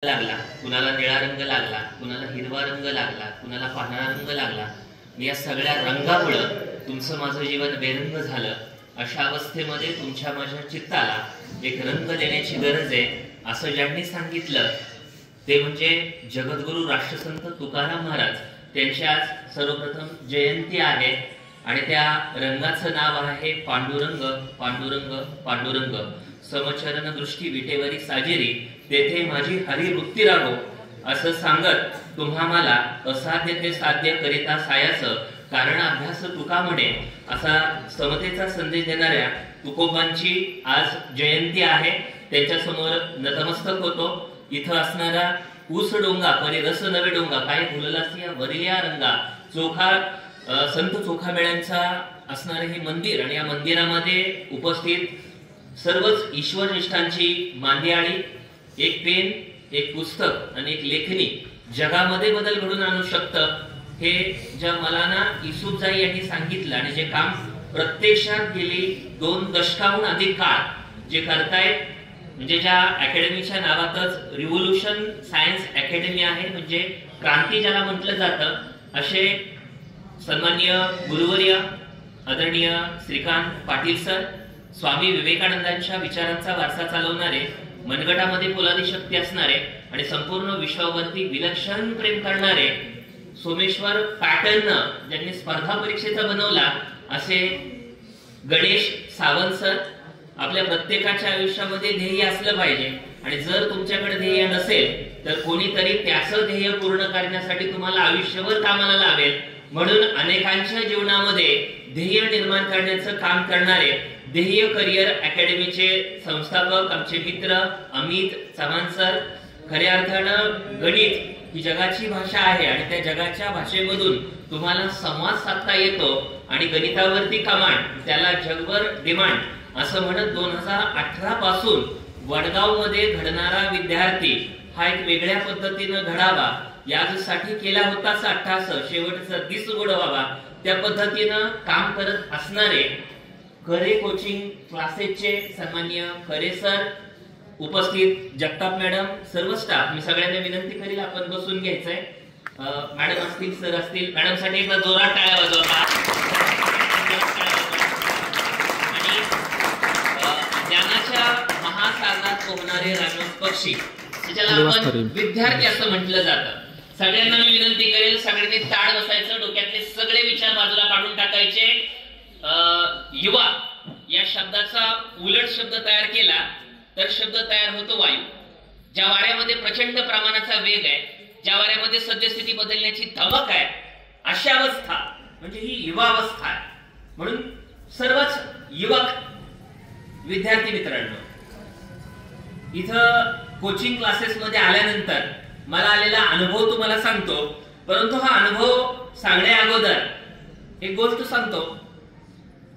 लागला, कुणाला निळा रंग लागला, कुणाला हिरवा रंग लागला, कुणाला पांढरा रंग लागला. या सगळ्या रंगामुळे तुमचं माझं जीवन बेरंग झालं. अशा अवस्थेमध्ये तुमच्या माझ्या चित्ताला एक रंग देण्याची गरज आहे असं ज्यांनी सांगितलं ते म्हणजे जगद्गुरु राष्ट्रसंत तुकाराम महाराज. त्यांची आज सर्वप्रथम जयंती आहे आणि त्या रंगाचं नाव आहे पांडुरंग. पांडुरंग पांडुरंग समचरण दृष्टी विटेवरी साजेरी, तेथे माझी हरी वृत्ती राहो. असं सांगत तुम्हा मला असाध्य ते साध्य करिता सायास, कारण अभ्यास तुका म्हणे, असा समतेचा संदेश देणाऱ्या तुकोबांची आज जयंती आहे. त्यांच्या समोर नतमस्तक होतो. इथं असणारा ऊस डोंगा परी रस नवे डोंगा काय फुललासिया वरिया रंगा चोखा संत चोखा मेळ्यांचा असणारे हे मंदिर आणि या मंदिरामध्ये उपस्थित सर्वच ईश्वर निष्ठांची मांदियाळी, एक पेन, एक पुस्तक आणि एक लेखनी जगामध्ये बदल घडून आणू शकतं हे ज्या मौलाना युसुफजाई यांनी सांगितलं आणि जे काम प्रत्यक्षात गेली 2 दशकाहून अधिक काळ जे करतायत, म्हणजे ज्या अकॅडमीच्या नावातच रिव्होल्यूशन सायन्स अकॅडमी आहे, म्हणजे क्रांती ज्याला म्हटलं जातं, असे सन्माननीय गुरुवर्य आदरणीय श्रीकांत पाटील सर, स्वामी विवेकानंदांच्या विचारांचा वारसा चालवणारे, मनगटामध्ये पोलादी शक्ती असणारे आणि संपूर्ण विश्वावरती विलक्षण प्रेम करणारे, सोमेश्वर पॅटर्न ज्यांनी स्पर्धा परीक्षेचा बनवला असे गणेश सावंत सर. आपल्या प्रत्येकाच्या आयुष्यामध्ये ध्येय असलं पाहिजे आणि जर तुमच्याकडे ध्येय नसेल तर कोणीतरी त्याचं ध्येय पूर्ण करण्यासाठी तुम्हाला आयुष्यभर कामाला लावेल. म्हणून अनेकांच्या जीवनामध्ये ध्येय निर्माण करण्याचं काम करणारे ध्येय करिअर अकॅडमीचे संस्थापक आमचे मित्र अमित चव्हाण सर. खऱ्या अर्थानं गणित ही जगाची भाषा आहे आणि त्या जगाच्या भाषेमधून तुम्हाला संवाद साधता येतो आणि गणितावरती कमांड त्याला जगभर डिमांड असं म्हणत 2018 पासून वडगाव मध्ये घडणारा विद्यार्थी हा एक वेगळ्या पद्धतीने घडावा यासाठी केला होता अट्टास शेवटचा दिस उडवावा त्या पद्धतीनं काम करत असणारे खरे कोचिंग क्लासेसचे सन्माननीय खरे सर, उपस्थित जगताप मॅडम, सर्व स्टाफ. मी सगळ्यांना विनंती करेल आपण बसून घ्यायचंय. मॅडम असतील, सर असतील, मॅडम साठी एकदा जोरात टाळ्या वाजवा. आणि ज्ञानाच्या महासागरात पोहणारे राजहंस पक्षी ज्याला आपण विद्यार्थी असं म्हटलं जातं. सगळ्यांना मी विनंती करेल सगळ्यांनी ताड बसायचं, डोक्यातले सगळे विचार बाजूला काढून टाकायचे. युवा या शब्दाचा उलट शब्द तयार केला तर शब्द तयार होतो वायू. ज्या वाऱ्यामध्ये प्रचंड प्रमाणाचा वेग आहे, ज्या वाऱ्यामध्ये सद्यस्थिती बदलण्याची धमक आहे, अशा अवस्था म्हणजे ही युवा अवस्था आहे. म्हणून सर्वच युवक विद्यार्थी मित्रांनो, इथं कोचिंग क्लासेस मध्ये आल्यानंतर मला आलेला अनुभव तुम्हाला सांगतो. परंतु हा अनुभव सांगण्या अगोदर एक गोष्ट सांगतो.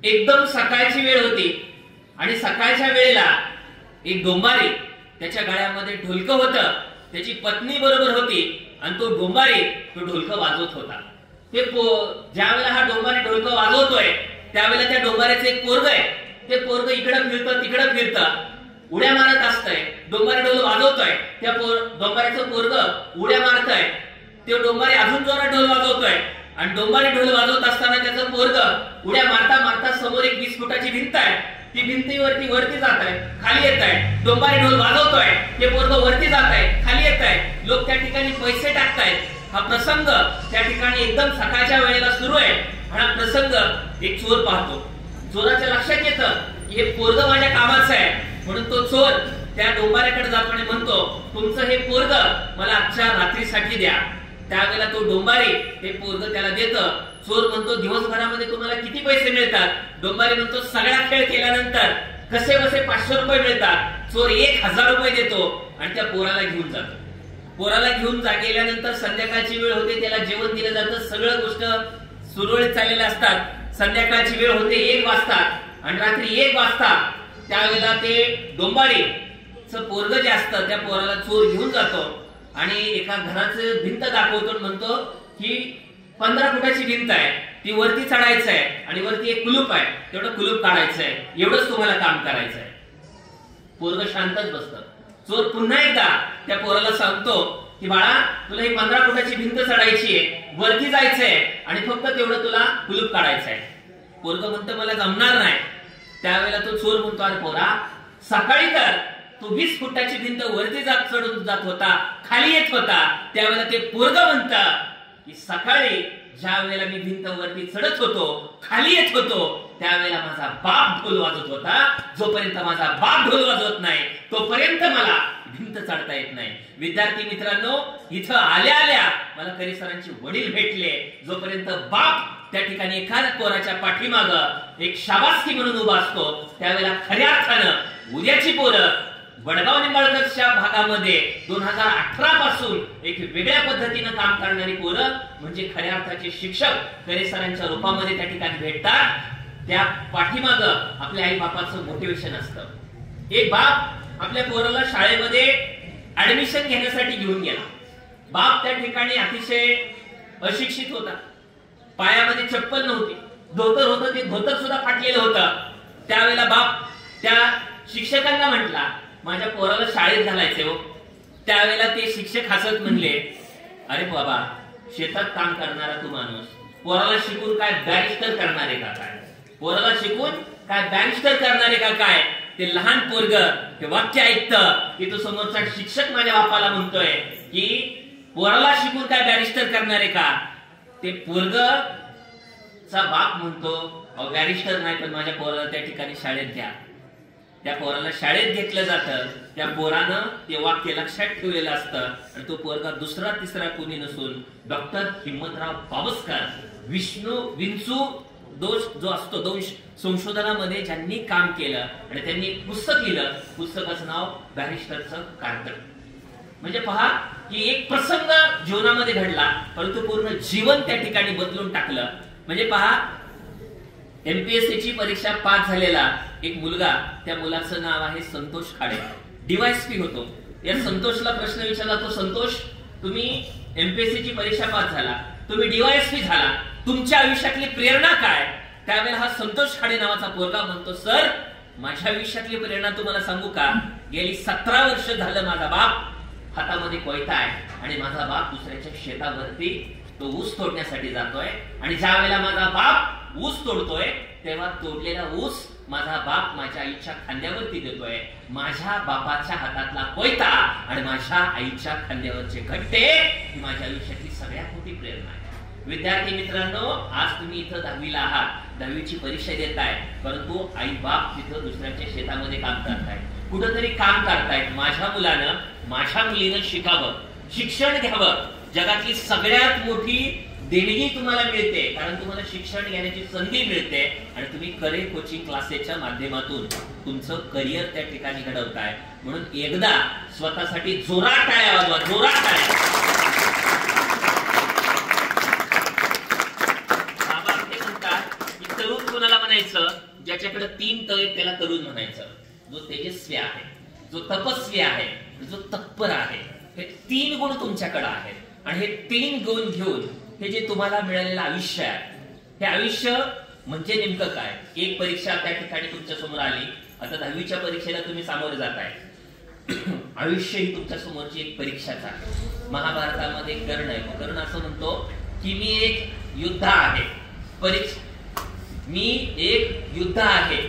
एकदम सकाळची वेळ होती आणि सकाळच्या वेळेला एक डोंबारी, त्याच्या गळ्यामध्ये ढोलकं होतं, त्याची पत्नी बरोबर होती आणि तो डोंबारी तो ढोलकं वाजवत होता. ते ज्या वेळेला हा डोंबारी ढोलकं वाजवतोय त्यावेळेला त्या डोंबाऱ्याचं एक पोरग आहे, ते पोरग इकडं फिरतं तिकडं फिरतं, उड्या मारत असतंय. डोंबारी ढोल वाजवतोय, त्या डोंबाऱ्याचं पोरग उड्या मारतय, ते डोंबारी अजून जोरात ढोल वाजवतोय आणि डोंबारी ढोल वाजवत असताना त्याचं पोरग उड्या मारता मारता समोर एक 20 फुटाची भिंत आहे, ती भिंतीवरती वरती जात आहे, खाली येत आहे. डोंबारी ढोल वाजवतोय, ते पोरग वरती जात आहे, खाली येत आहे. लोक त्या ठिकाणी पैसे टाकतायत. हा प्रसंग त्या ठिकाणी एकदम सकाळच्या वेळेला सुरू आहे. हा प्रसंग एक चोर पाहतो. चोराच्या लक्षात येतं की हे पोरग माझ्या कामाचं आहे, म्हणून तो चोर त्या डोंबाऱ्याकडे जातो आणि म्हणतो, तुमचं हे पोरग मला आजच्या रात्रीसाठी द्या. त्यावेळेला तो डोंबारी ते पोरग त्याला देतं. चोर म्हणतो, दिवसभरामध्ये तुम्हाला किती पैसे मिळतात? डोंबारी म्हणतो, सगळा खेळ केल्यानंतर कसे बसे 500 रुपये मिळतात. चोर 1000 रुपये देतो आणि त्या पोराला घेऊन जातो. पोराला घेऊन गेल्यानंतर संध्याकाळची वेळ होते, त्याला जेवण दिलं जातं, सगळं गोष्ट सुरळीत चाललेल्या असतात. संध्याकाळची वेळ होते 1 वाजता आणि रात्री 1 वाजता त्यावेळेला ते डोंबारीचं पोरग जे असतं त्या पोराला चोर घेऊन जातो आणि एका घराचं भिंत दाखवतो, म्हणतो की 15 फुटाची भिंत आहे, ती वरती चढायचं आहे आणि वरती एक कुलूप आहे, तेवढं कुलूप काढायचं आहे, एवढंच तुम्हाला काम करायचं आहे. पोरग शांतच बसतं. चोर पुन्हा एकदा त्या पोराला सांगतो की बाळा तुला ही 15 फुटाची भिंत चढायची आहे, वरती जायचंय आणि फक्त तेवढं तुला कुलूप काढायचंय. पोरग म्हणतं मला जमणार नाही. त्यावेळेला तो चोर म्हणतो अरे पोरा सकाळी तर तू 20 फुटाची भिंत वरती चढून जात होता, खाली येत होता. त्यावेळेला ते पोरग म्हणतं की सकाळी ज्या वेळेला मी भिंत वरती चढत होतो, खाली येत होतो, त्यावेळेला माझा बाप ढोल वाजवत होता. जोपर्यंत माझा बाप ढोल वाजवत नाही तोपर्यंत मला भिंत चढता येत नाही. विद्यार्थी मित्रांनो, इथं आल्या आल्या मला करी सरांचे वडील भेटले. जोपर्यंत बाप त्या ठिकाणी एखाद्या पोराच्या पाठीमाग एक शाबासकी म्हणून उभा असतो, त्यावेळेला खऱ्या अर्थानं उद्याची पोरं वडगाव निंबाळकरच्या भागामध्ये 2018 पासून एक वेगळ्या पद्धतीनं काम करणारी पोरं म्हणजे खऱ्या अर्थाचे शिक्षक करी सरांच्या रूपामध्ये त्या ठिकाणी भेटतात. त्या पाठीमाग आपल्या आई बापाचं मोटिवेशन असतं. एक बाप आपल्या पोराला शाळेमध्ये ऍडमिशन घेण्यासाठी घेऊन गेला. बाप त्या ठिकाणी अतिशय अशिक्षित होता, पायामध्ये चप्पल नव्हती, धोतर होतं, ते धोतर सुद्धा फाटलेलं होतं. त्यावेळेला बाप त्या शिक्षकांना म्हटला माझ्या पोराला शाळेत घालायचे हो. त्यावेळेला ते शिक्षक हसत म्हणले अरे बाबा शेतात काम करणारा तू माणूस पोराला शिकून काय बॅरिस्टर करणारे का काय, पोराला शिकून काय बॅरिस्टर करणारे का काय. ते लहान पोरग हे वाक्य ऐकतं की तो समोरचा शिक्षक माझ्या बापाला म्हणतोय की पोराला शिकून काय बॅरिस्टर करणारे का. ते पोरग चा बाप म्हणतो बॅरिस्टर नाही पण माझ्या पोराला त्या ठिकाणी शाळेत घ्या. त्या पोराला शाळेत घेतलं जातं. त्या पोरानं ते वाक्य लक्षात ठेवलेलं असतं आणि तो पोरगा दुसरा तिसरा कोणी नसून डॉक्टर हिम्मतराव बावस्कर विंचू दोष जो असतो दोष संशोधनामध्ये ज्यांनी काम केलं आणि त्यांनी एक पुस्तक लिहिलं. पुस्तकाचं नाव बॅरिस्टरचं कार्ड. म्हणजे पहा की एक प्रसंग जीवनामध्ये घडला परंतु पूर्ण जीवन त्या ठिकाणी बदलून टाकलं. म्हणजे पहा एमपीएससी ची परीक्षा पास झालेला एक मुलगा, त्या मुलाचं नाव आहे संतोष खाडे, डीवायएसपी होतो. या संतोषला प्रश्न विचारला तो संतोष तुम्ही एमपीएससी ची परीक्षा पास झाला, तुम्ही डीवायएसपी झाला, तुमच्या आयुष्यातली प्रेरणा काय. त्यावेळेला हा संतोष खाडे नावाचा पोरगा म्हणतो सर माझ्या आयुष्यातली प्रेरणा तुम्हाला सांगू का. गेली 17 वर्ष झालं माझा बाप हातामध्ये कोयता आहे आणि माझा बाप दुसऱ्याच्या शेतावरती तो ऊस तोडण्यासाठी जातोय आणि ज्या वेळेला माझा बाप ऊस तोडतोय तेव्हा तोडलेला ऊस माझा बाप माझ्या आईच्या खांद्यावरती देतोय. माझ्या बापाच्या हातातला कोयता आणि माझ्या आईच्या खांद्यावरचे घट्टे ही माझ्या आयुष्यातली सगळ्यात मोठी प्रेरणा आहे. विद्यार्थी मित्रांनो, आज तुम्ही इथं 10वीला आहात, 10वीची परीक्षा देताय, परंतु आई बाप तिथं दुसऱ्याच्या शेतामध्ये काम करतायत, कुठंतरी काम करतायत. माझ्या मुलानं माझ्या मुलीनं शिकावं, शिक्षण घ्यावं. जगातली सगळ्यात मोठी देणगी तुम्हाला मिळते कारण तुम्हाला शिक्षण घेण्याची संधी मिळते आणि तुम्ही करिअर कोचिंग क्लासेसच्या माध्यमातून तुमचं करिअर त्या ठिकाणी घडवताय. म्हणून एकदा स्वतःसाठी जोरात टाळ्या वाजवा, जोरात टाळ्या. बाबा ते म्हणतात की तरुण कोणाला म्हणायचं, ज्याच्याकडे 3 त आहेत त्याला तरुण म्हणायचं. जो तेजस्वी आहे, जो तपस्वी आहे, जो तत्पर आहे, हे 3 गुण तुमच्याकडे आहेत आणि हे 3 गुण घेऊन हे जे तुम्हाला मिळालेलं आयुष्य आहे, हे आयुष्य म्हणजे नेमकं काय. एक परीक्षा त्या ठिकाणी तुमच्या समोर आली, आता 10वीच्या परीक्षेला तुम्ही सामोरे जाताय. आयुष्य ही तुमच्या समोरची एक परीक्षाच आहे. महाभारतामध्ये कर्ण आहे, कर्ण असं म्हणतो की मी एक युद्ध आहे, मी एक युद्ध आहे,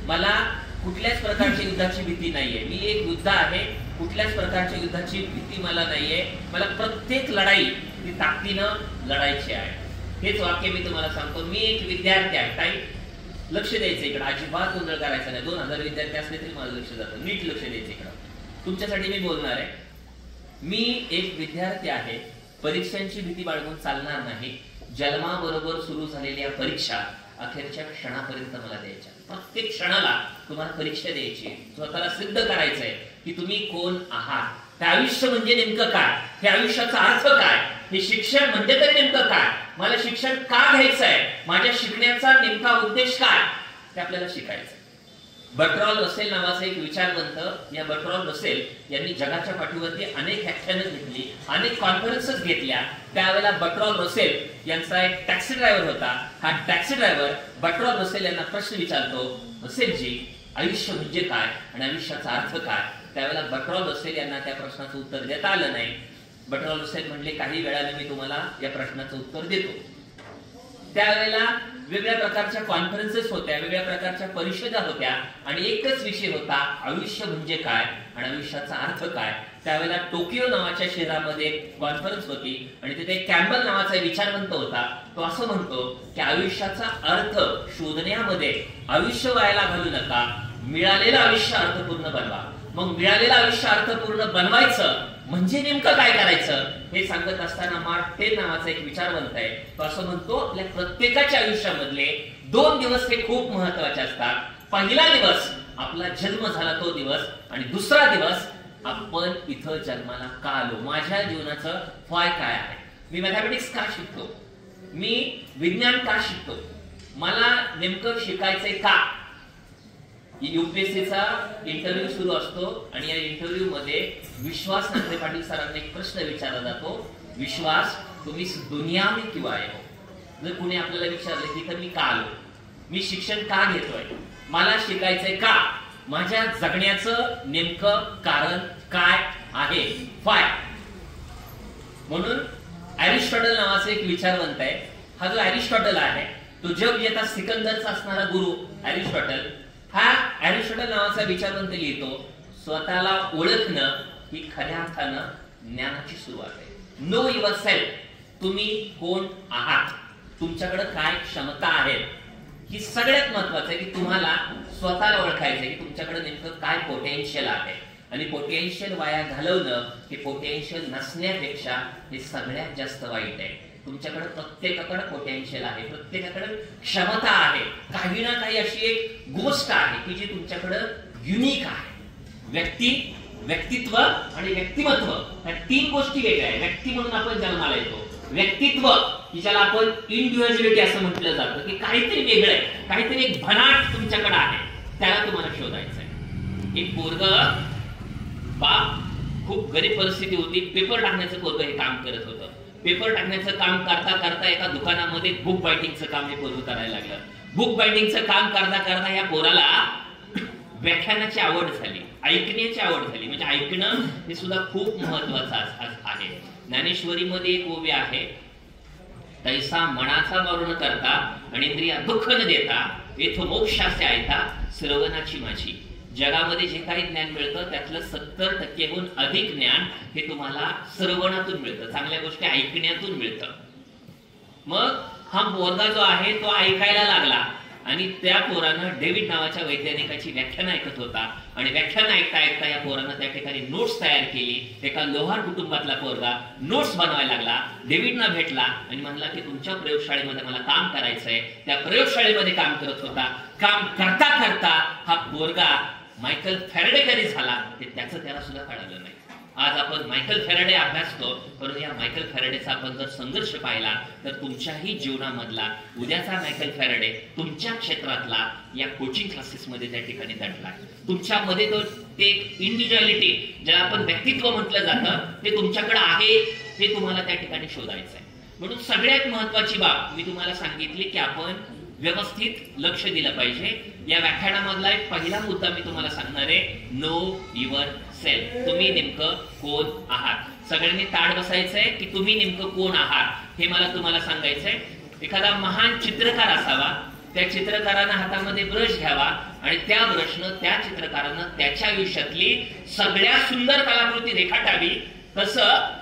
मला कुठल्याच प्रकारच्या युद्धाची भीती नाहीये, मी एक युद्ध आहे, कुठल्याच प्रकारच्या युद्धाची भीती मला नाहीये, मला प्रत्येक लढाई ती ताकदीनं लढायची आहे. हेच वाक्य मी तुम्हाला सांगतो. मी एक विद्यार्थी आहे, काही लक्ष द्यायचं इकडे, अजिबात गोंधळ करायचा नाही. 2000 विद्यार्थी असले तरी माझं लक्ष जातं, नीट लक्ष द्यायचं इकडं. तुमच्यासाठी मी बोलणार आहे. मी एक विद्यार्थी आहे, परीक्षांची भीती बाळगून चालणार नाही. जन्माबरोबर सुरू झालेल्या परीक्षा अखेरच्या क्षणापर्यंत मला द्यायच्या. प्रत्येक क्षणाला तुम्हाला परीक्षा द्यायची, स्वतःला सिद्ध करायचंय की तुम्ही कोण आहात. हे आयुष्य म्हणजे नेमकं काय, हे आयुष्याचा अर्थ काय, हे शिक्षण म्हणजे तरी नेमकं काय, मला शिक्षण का घ्यायचंय, माझ्या शिकण्याचा नेमका उद्देश काय, ते आपल्याला शिकायचंय. बर्ट्रॉल्ड रसेल नावाचा एक विचारवंत, या बर्ट्रॉल्ड रसेल यांनी जगाच्या पाठीवरती अनेक व्याख्यानं घेतली, अनेक कॉन्फरन्सेस घेतल्या. त्यावेळेला बर्ट्रॉल्ड रसेल यांचा एक टॅक्सी ड्रायव्हर होता. हा टॅक्सी ड्रायव्हर बर्ट्रॉल्ड रसेल यांना प्रश्न विचारतो, रसेलजी आयुष्य म्हणजे काय आणि आयुष्याचा अर्थ काय. त्यावेळेला बर्ट्राम रसेल यांना त्या प्रश्नाचं उत्तर देता आलं नाही. बर्ट्राम रसेल म्हणले काही वेळाने मी तुम्हाला या प्रश्नाचं उत्तर देतो. त्यावेळेला वेगळ्या प्रकारच्या कॉन्फरन्सेस होत्या, वेगळ्या प्रकारच्या परिषदा होत्या आणि एकच विषय होता, आयुष्य म्हणजे काय आणि आयुष्याचा अर्थ काय. त्यावेळेला टोकियो नावाच्या शहरामध्ये एक कॉन्फरन्स होती आणि तिथे कॅम्बल नावाचा विचारवंत होता. तो असं म्हणतो की आयुष्याचा अर्थ शोधण्यामध्ये आयुष्य वायाला घालू नका, मिळालेलं आयुष्य अर्थपूर्ण बनवा. मग मिळालेलं आयुष्य अर्थपूर्ण बनवायचं म्हणजे नेमकं काय करायचं हे सांगत असताना मार्क ट्वेन नावाचा एक विचारवंत आहे. तो असं म्हणतो आपल्या प्रत्येकाच्या आयुष्यामधले 2 दिवस हे खूप महत्वाचे असतात. पहिला दिवस आपला जन्म झाला तो दिवस आणि दुसरा दिवस आपण इथं जन्माला का आलो, माझ्या जीवनाचं व्हाय काय आहे, मी मॅथमॅटिक्स का शिकतो, मी विज्ञान का शिकतो, मला नेमकं शिकायचंय का. यूपीएससीचा इंटरव्ह्यू सुरू असतो आणि या इंटरव्ह्यू मध्ये विश्वास नांगरे पाटील सरांना एक प्रश्न विचारला जातो, विश्वास तुम्ही दुनिया में क्यों आए हो. जर कुणी आपल्याला विचारलं की तर मी का आलो, मी शिक्षण का घेतोय, मला शिकायचंय का, माझ्या जगण्याचं नेमकं कारण काय आहे, व्हाय. म्हणून अरिस्टॉटल नावाचा एक विचारवंत आहे. हा जो अरिस्टॉटल आहे तो जग येता सिकंदरचा असणारा गुरु अरिस्टॉटल, हा अरिस्टॉटल नावाचा विचारवंत लिहितो, स्वतःला ओळखणं ही खऱ्या अर्थानं ज्ञानाची सुरुवात आहे. नो युअर सेल्फ, तुम्ही कोण आहात, तुमच्याकडे काय क्षमता आहेत, ही सगळ्यात महत्वाचं आहे की तुम्हाला स्वतःला ओळखायचं आहे की तुमच्याकडे नेमकं काय पोटेन्शियल आहे. आणि पोटेन्शियल वाया घालवणं हे पोटेन्शियल नसण्यापेक्षा हे सगळ्यात जास्त वाईट आहे. तुमच्याकडे प्रत्येकाकडे पोटेन्शियल आहे, प्रत्येकाकडे क्षमता आहे, काही ना काही अशी एक गोष्ट आहे की जी तुमच्याकडे युनिक आहे. व्यक्तित्व आणि व्यक्तिमत्व ह्या 3 गोष्टी वेगळ्या आहेत. व्यक्ती म्हणून आपण जन्माला येतो, व्यक्तित्व की ज्याला आपण इंडिव्हिज्युअलिटी असं म्हटलं जातं की काहीतरी वेगळं आहे, काहीतरी एक भनाट तुमच्याकडे आहे, त्याला तुम्हाला शोधायचं आहे. एक पोरगं, बाप खूप गरीब परिस्थिती होती, पेपर टाकण्याचं पोरगं हे काम करत होतं. पेपर टाकण्याचं काम करता करता एका दुकानामध्ये बुक बाइंडिंगचं काम हे पोरगं करायला लागलं. बुक बाइंडिंगचं काम करता करता या पोराला व्याख्यानाची आवड झाली, ऐकण्याची आवड झाली. म्हणजे ऐकणं हे सुद्धा खूप महत्वाचं आहे. ज्ञानेश्वरीमध्ये एक ओवी आहे, तैसा मनाचा मरण करता आणि इंद्रिया दुःख न देता येथो मोक्षाचे आयता श्रवणाची माझी. जगामध्ये जे काही ज्ञान मिळतं त्यातलं 70% अधिक ज्ञान हे तुम्हाला श्रवणातून मिळतं, चांगल्या गोष्टी ऐकण्यातून मिळतं. मग हा पोरगा जो आहे तो ऐकायला लागला आणि त्या पोरानं डेव्हिड नावाच्या वैज्ञानिकाची व्याख्यान ऐकत होता आणि व्याख्यान ऐकता ऐकता या पोरानं त्या ठिकाणी नोट्स तयार केली. एका लोहार कुटुंबातला पोरगा नोट्स बनवायला लागला, डेव्हिडना भेटला आणि म्हणला की तुमच्या प्रयोगशाळेमध्ये मला काम करायचंय. त्या प्रयोगशाळेमध्ये काम करत होता. काम करता करता हा पोरगा मायकल फॅरेडे कधी झाला हे त्याचं त्याला सुद्धा कळालं नाही. आज आपण मायकल फॅरेडे अभ्यासतो, परंतु या मायकल फॅरेडेचा आपण जर संघर्ष पाहिला तर तुमच्याही जीवनामधला उद्याचा मायकल फॅरेडे तुमच्या क्षेत्रातला या कोचिंग क्लासेसमध्ये त्या ठिकाणी दडला. तुमच्यामध्ये तो ते इंडिव्हिज्युअलिटी ज्याला आपण व्यक्तित्व म्हटलं जातं ते तुमच्याकडे आहे, हे तुम्हाला त्या ठिकाणी शोधायचं आहे. म्हणून सगळ्यात महत्वाची बाब मी तुम्हाला सांगितली की आपण व्यवस्थित लक्ष दिलं पाहिजे. या व्याख्यानामधला एक पहिला मुद्दा मी तुम्हाला सांगणार आहे, नो युअर सेल्फ. तुम्ही नेमकं कोण आहात. सगळ्यांनी ताड बसायचंय की तुम्ही नेमकं कोण आहात हे मला तुम्हाला सांगायचंय. एखादा महान चित्रकार असावा, त्या चित्रकारानं हातामध्ये ब्रश घ्यावा आणि त्या ब्रशनं त्या चित्रकारानं त्याच्या आयुष्यातली सगळ्यात सुंदर कलाकृती रेखाटावी. तसं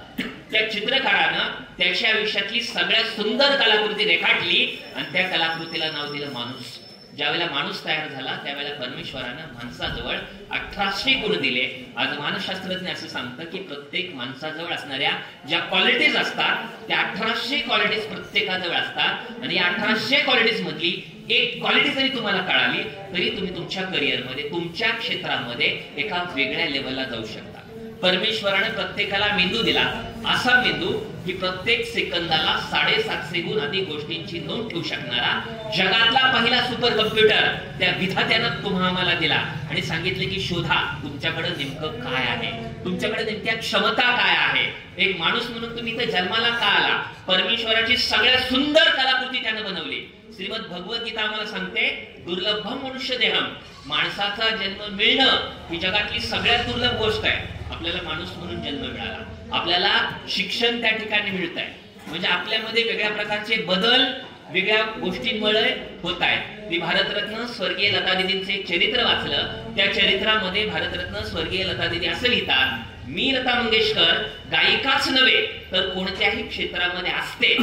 त्या चित्रकारानं त्याच्या आयुष्यातली सगळ्यात सुंदर कलाकृती रेखाटली आणि त्या कलाकृतीला नाव दिलं माणूस. ज्यावेळेला माणूस तयार झाला त्यावेळेला परमेश्वरानं माणसाजवळ 1800 गुण दिले. आज मानसशास्त्रज्ञ असं सांगतं की प्रत्येक माणसाजवळ असणाऱ्या ज्या क्वालिटीज असतात त्या 1800 क्वालिटीज प्रत्येकाजवळ असतात आणि या 1800 क्वालिटीज मधली एक क्वालिटी जरी तुम्हाला कळाली तरी तुम्ही तुमच्या करिअरमध्ये तुमच्या क्षेत्रामध्ये एका वेगळ्या लेवलला जाऊ शकता. परमेश्वराने प्रत्येकाला मेंदू दिला, असा मेंदू की प्रत्येक सेकंदाला 750 गुण अधिक गोष्टींची नोंद ठेवू शकणारा जगातला पहिला सुपर कम्प्युटर त्या विधात्यानं तुम्हाला दिला आणि सांगितले की शोधा तुमच्याकडे नेमकं काय आहे. तुमच्याकडे नेमक्या क्षमता काय आहे, एक माणूस म्हणून तुम्ही इथे जन्माला का आला, परमेश्वराची सगळ्यात सुंदर कलाकृती त्यानं बनवली. श्रीमद भगवद्गीता आम्हाला सांगते, दुर्लभम मनुष्य देहम, माणसाचा जन्म मिळणं ही जगातली सगळ्यात दुर्लभ गोष्ट आहे. आपल्याला माणूस म्हणून जन्म मिळाला, आपल्याला शिक्षण त्या ठिकाणी मिळत आहे, म्हणजे आपल्यामध्ये वेगळ्या प्रकारचे बदल वेगळ्या गोष्टींमुळे होत आहेत. मी भारतरत्न स्वर्गीय लतादीदींचे एक चरित्र वाचलं, त्या चरित्रामध्ये भारतरत्न स्वर्गीय लतादीदी असं लिहितात, मी लता मंगेशकर गायिकाच नव्हे तर कोणत्याही क्षेत्रामध्ये असते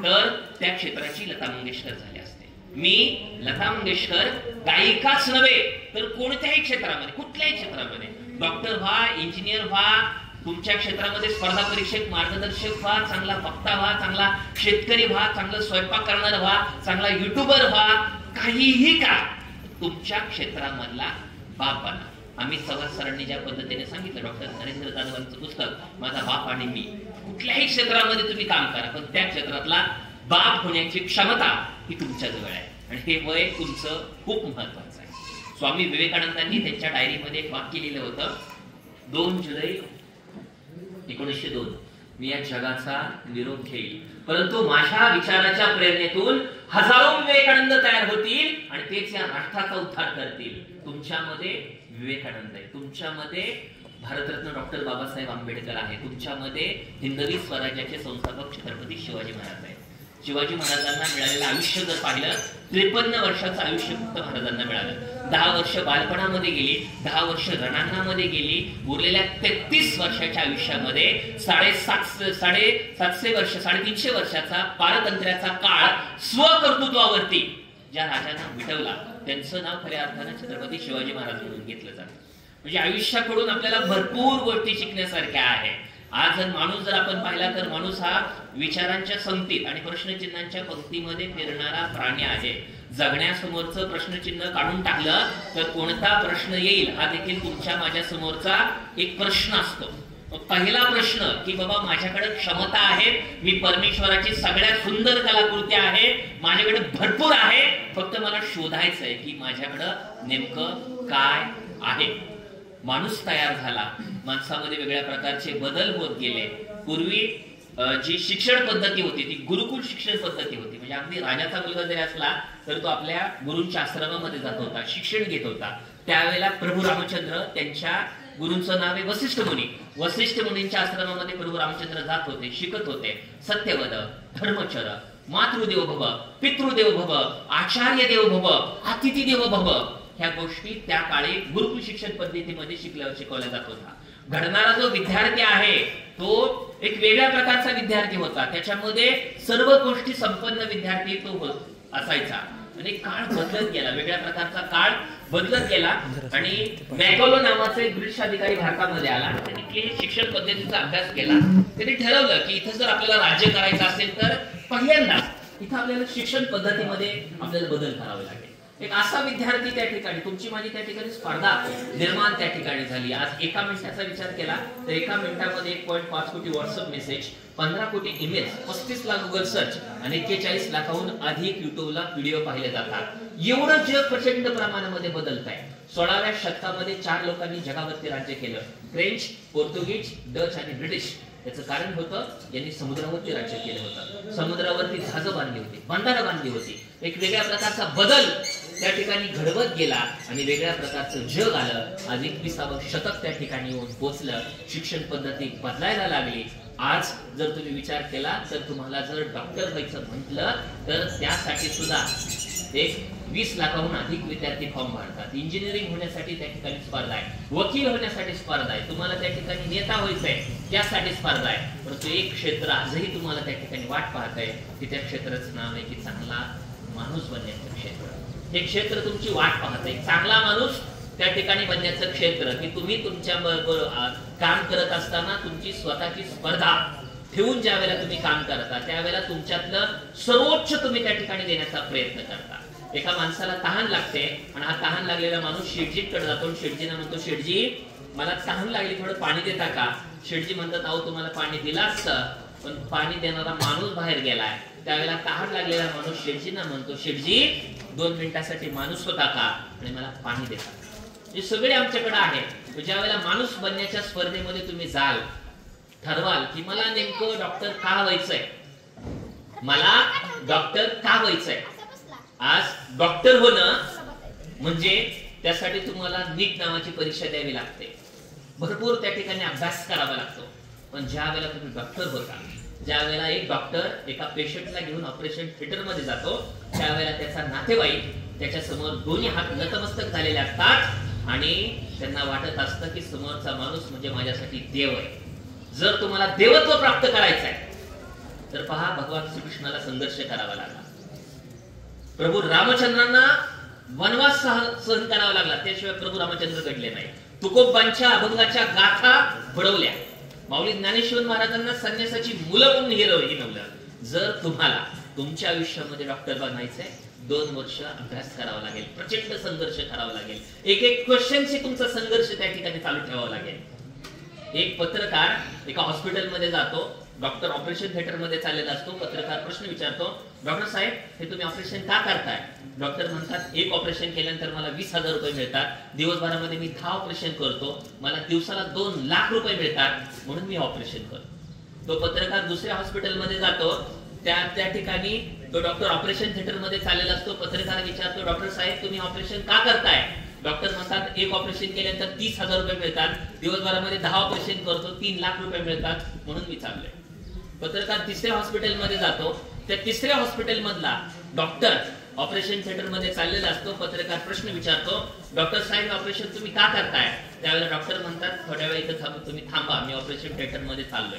तर त्या क्षेत्राची लता मंगेशकर झाली असते. मी लता मंगेशकर गायिकाच नव्हे तर कोणत्याही क्षेत्रामध्ये, कुठल्याही क्षेत्रामध्ये, डॉक्टर व्हा, इंजिनियर व्हा, तुमच्या क्षेत्रामध्ये स्पर्धा परीक्षक मार्गदर्शक व्हा, चांगला वक्ता व्हा, चांगला शेतकरी व्हा, चांगलं स्वयंपाक करणारा व्हा, चांगला युट्यूबर व्हा, काहीही का, तुमच्या क्षेत्रामधला बाप बना. अमित चव्हाण सरांनी ज्या पद्धतीने सांगितलं, डॉक्टर नरेंद्र जाधवांचं पुस्तक माझा बाप आणि मी, कुठल्याही क्षेत्रामध्ये तुम्ही काम करा पण त्या क्षेत्रातला बाप होण्याची क्षमता ही तुमच्या जवळ आहे आणि हे वय तुमचं खूप महत्वाचं आहे. स्वामी विवेकानंदांनी त्यांच्या डायरीमध्ये एक वाक्य लिहिलं होतं, 2 जुलै 1902, मी या जगाचा निरोप घेईल परंतु माझ्या विचाराच्या प्रेरणेतून हजारो विवेकानंद तयार होतील आणि तेच या राष्ट्राचा उद्धार करतील. तुमच्यामध्ये विवेकानंद आहे, तुमच्यामध्ये भारतरत्न डॉक्टर बाबासाहेब आंबेडकर आहे, तुमच्यामध्ये हिंदवी स्वराज्याचे संस्थापक छत्रपती शिवाजी महाराज आहेत. शिवाजी महाराजांना मिळालेलं आयुष्य जर पाहिलं, 53 वर्षाचं आयुष्य फक्त महाराजांना मिळालं. 10 वर्ष बालपणामध्ये गेली, 10 वर्ष रणांगणामध्ये गेली, उरलेल्या 33 वर्षाच्या आयुष्यामध्ये 750 वर्ष, 350 वर्षाचा पारतंत्र्याचा काळ स्वकर्तृत्वावरती ज्या राजांना मिटवला त्यांचं नाव खऱ्या अर्थानं छत्रपती शिवाजी महाराज म्हणून घेतलं जातं. म्हणजे आयुष्याकडून आपल्याला भरपूर गोष्टी शिकण्यासारख्या आहे. आज जर माणूस जर आपण पाहिला तर माणूस हा विचारांच्या संगतीत आणि प्रश्नचिन्हांच्या पंक्तीमध्ये फिरणारा प्राणी आहे. जगण्यासमोरचं प्रश्नचिन्ह काढून टाकलं तर कोणता प्रश्न येईल हा देखील तुमच्या माझ्या समोरचा एक प्रश्न असतो. पहिला प्रश्न की बाबा माझ्याकडे क्षमता आहे, मी परमेश्वराची सगळ्यात सुंदर कलाकृती आहे, माझ्याकडे भरपूर आहे, फक्त मला शोधायचं आहे की माझ्याकडं नेमकं काय आहे. माणूस तयार झाला, माणसामध्ये वेगळ्या प्रकारचे बदल होत गेले. पूर्वी जी शिक्षण पद्धती होती ती गुरुकुल शिक्षण पद्धती होती, म्हणजे अगदी राजाचा मुलगा जरी असला तर तो आपल्या गुरूंच्या आश्रमामध्ये जात होता, शिक्षण घेत होता. त्यावेळेला प्रभू रामचंद्र, त्यांच्या गुरूंचं नाव आहे वसिष्ठ मुनी, वसिष्ठ मुनींच्या आश्रमामध्ये प्रभू रामचंद्र जात होते, शिकत होते. सत्यवद, धर्मचर, मातृदेव भव, पितृदेव भव, आचार्य देव भव, अतिथी देव भव, ह्या गोष्टी त्या काळी गुरुकुल शिक्षण पद्धतीमध्ये शिकवल्या जात होता. घडणारा जो विद्यार्थी आहे तो एक वेगळ्या प्रकारचा विद्यार्थी होता, त्याच्यामध्ये सर्व गोष्टी संपन्न विद्यार्थी तो असायचा. आणि काळ बदलत गेला, वेगळ्या प्रकारचा काळ बदलत गेला आणि मॅकॉलो नावाचा एक ब्रिटिश अधिकारी भारतामध्ये आला. त्यांनी शिक्षण पद्धतीचा अभ्यास केला. त्यांनी ठरवलं की इथं जर आपल्याला राज्य करायचं असेल तर पहिल्यांदा इथं आपल्याला शिक्षण पद्धतीमध्ये आपल्याला बदल करावे लागेल. एक असा विद्यार्थी त्या ठिकाणी, तुमची माझी त्या ठिकाणी स्पर्धा निर्माण त्या ठिकाणी झाली. आज एका मिनिटाचा विचार केला तर एका मिनिटामध्ये 1.5 कोटी व्हॉट्सअप मेसेज, 15 कोटी ईमेल, 35 लाख गुगल सर्च आणि 41 लाखाहून अधिक युट्यूबला व्हिडिओ पाहिले जातात. एवढं जग प्रचंड प्रमाणामध्ये बदलत आहे. 16व्या शतकामध्ये 4 लोकांनी जगावरती राज्य केलं, फ्रेंच, पोर्तुगीज, डच आणि ब्रिटिश. याचं कारण होतं यांनी समुद्रावरती राज्य केलं होतं, समुद्रावरती जहाजं बांधली होती, बंधारं बांधली होती. एक वेगळ्या प्रकारचा बदल त्या ठिकाणी घडवत गेला आणि वेगळ्या प्रकारचं जग आलं. आज 21सावं शतक त्या ठिकाणी येऊन पोहोचलं, शिक्षण पद्धती बदलायला लागली. आज जर तुम्ही विचार केला तर तुम्हाला जर डॉक्टर व्हायचं म्हटलं तर त्यासाठी सुद्धा एक 20 लाखाहून अधिक विद्यार्थी फॉर्म भरतात. इंजिनिअरिंग होण्यासाठी त्या ठिकाणी स्पर्धा आहे, वकील होण्यासाठी स्पर्धा आहे, तुम्हाला त्या ठिकाणी नेता व्हायचंय त्यासाठी स्पर्धा आहे. परंतु एक क्षेत्र आजही तुम्हाला त्या ठिकाणी वाट पाहत आहे की त्या क्षेत्राचं नाव आहे की चांगला माणूस बनण्याचं क्षेत्र. हे क्षेत्र तुमची वाट पाहते, चांगला माणूस त्या ठिकाणी बनण्याचं क्षेत्र की तुम्ही तुमच्या काम करत असताना तुमची स्वतःची स्पर्धा ठेवून ज्या वेळेला तुम्ही काम करता त्यावेळेला तुमच्यातलं सर्वोच्च तुम्ही त्या ठिकाणी देण्याचा प्रयत्न करता. एका माणसाला तहान लागते आणि हा तहान लागलेला माणूस शेठजीकडे जातो, शेठजींना म्हणतो, शेठजी मला तहान लागली, थोडं पाणी देता का? शेठजी म्हणतात, अहो तुम्हाला पाणी दिलं असतं पण पाणी देणारा माणूस बाहेर गेलाय. त्यावेळेला तहान लागलेला माणूस शेठजींना म्हणतो, शेठजी 2 मिनिटासाठी माणूस होता का आणि मला पाणी देता? हे सगळे आमच्याकडे आहे. ज्या वेळेला माणूस बनण्याच्या स्पर्धेमध्ये तुम्ही जाल, ठरवाल की मला नेमकं डॉक्टर का व्हायचंय, मला डॉक्टर का व्हायचंय, आज डॉक्टर होणं म्हणजे त्यासाठी तुम्हाला नीट नावाची परीक्षा द्यावी लागते, भरपूर त्या ठिकाणी अभ्यास करावा लागतो. पण ज्या वेळेला तुम्ही डॉक्टर होता, ज्या वेळेला एक डॉक्टर एका पेशंटला घेऊन ऑपरेशन थिएटर मध्ये जातो, त्यावेळेला त्याचा नातेवाईक त्याच्या समोर दोन्ही हात नतमस्तक झालेले असतात आणि त्यांना वाटत असतं की समोरचा माणूस म्हणजे माझ्यासाठी देव आहे. जर तुम्हाला देवत्व प्राप्त करायचं आहे तर पहा, भगवान श्रीकृष्णाला संघर्ष करावा लागला, प्रभू रामचंद्रांना वनवास सहन करावा लागला, त्याशिवाय प्रभू रामचंद्र घडले नाही. तुकोबांच्या अभंगाच्या गाथा घडवल्या, माऊली ज्ञानेश्वर महाराजांना संन्यासाची मुलं म्हणून हिरवलं. जर तुम्हाला तुमच्या आयुष्यामध्ये डॉक्टर बनायचंय, 2 वर्ष अभ्यास करावा लागेल, प्रचंड संघर्ष करावा लागेल, एक क्वेश्चनशी तुमचा संघर्ष त्या ठिकाणी चालू ठेवावा लागेल. एक पत्रकार एका हॉस्पिटलमध्ये जातो, डॉक्टर ऑपरेशन थिएटर मध्ये चाललेला असतो, पत्रकार प्रश्न विचारतो, डॉक्टर साहेब हे तुम्ही ऑपरेशन का करताय? डॉक्टर म्हणतात, एक ऑपरेशन केल्यानंतर मला 20,000 रुपये मिळतात, दिवसभरामध्ये मी 10 ऑपरेशन करतो, मला दिवसाला 2 लाख रुपये मिळतात, म्हणून मी ऑपरेशन करतो. तो पत्रकार दुसऱ्या हॉस्पिटलमध्ये जातो, त्या ठिकाणी तो डॉक्टर ऑपरेशन थिएटर मध्ये चाललेला असतो, पत्रकार विचारतो, डॉक्टर साहेब तुम्ही ऑपरेशन का करताय? डॉक्टर म्हणतात, एक ऑपरेशन केल्यानंतर 30,000 रुपये मिळतात, दिवसभरामध्ये 10 ऑपरेशन करतो, 3 लाख रुपये मिळतात, म्हणून मी चाललोय. पत्रकार तिसऱ्या हॉस्पिटलमध्ये जातो, त्या तिसऱ्या हॉस्पिटल मधला डॉक्टर ऑपरेशन थिएटर मध्ये चाललेला असतो, पत्रकार प्रश्न विचारतो, डॉक्टर साहेब ऑपरेशन तुम्ही का करताय? त्यावेळेला डॉक्टर म्हणतात, थोड्या वेळ इथं तुम्ही थांबा, मी ऑपरेशन थिएटर मध्ये चाललोय.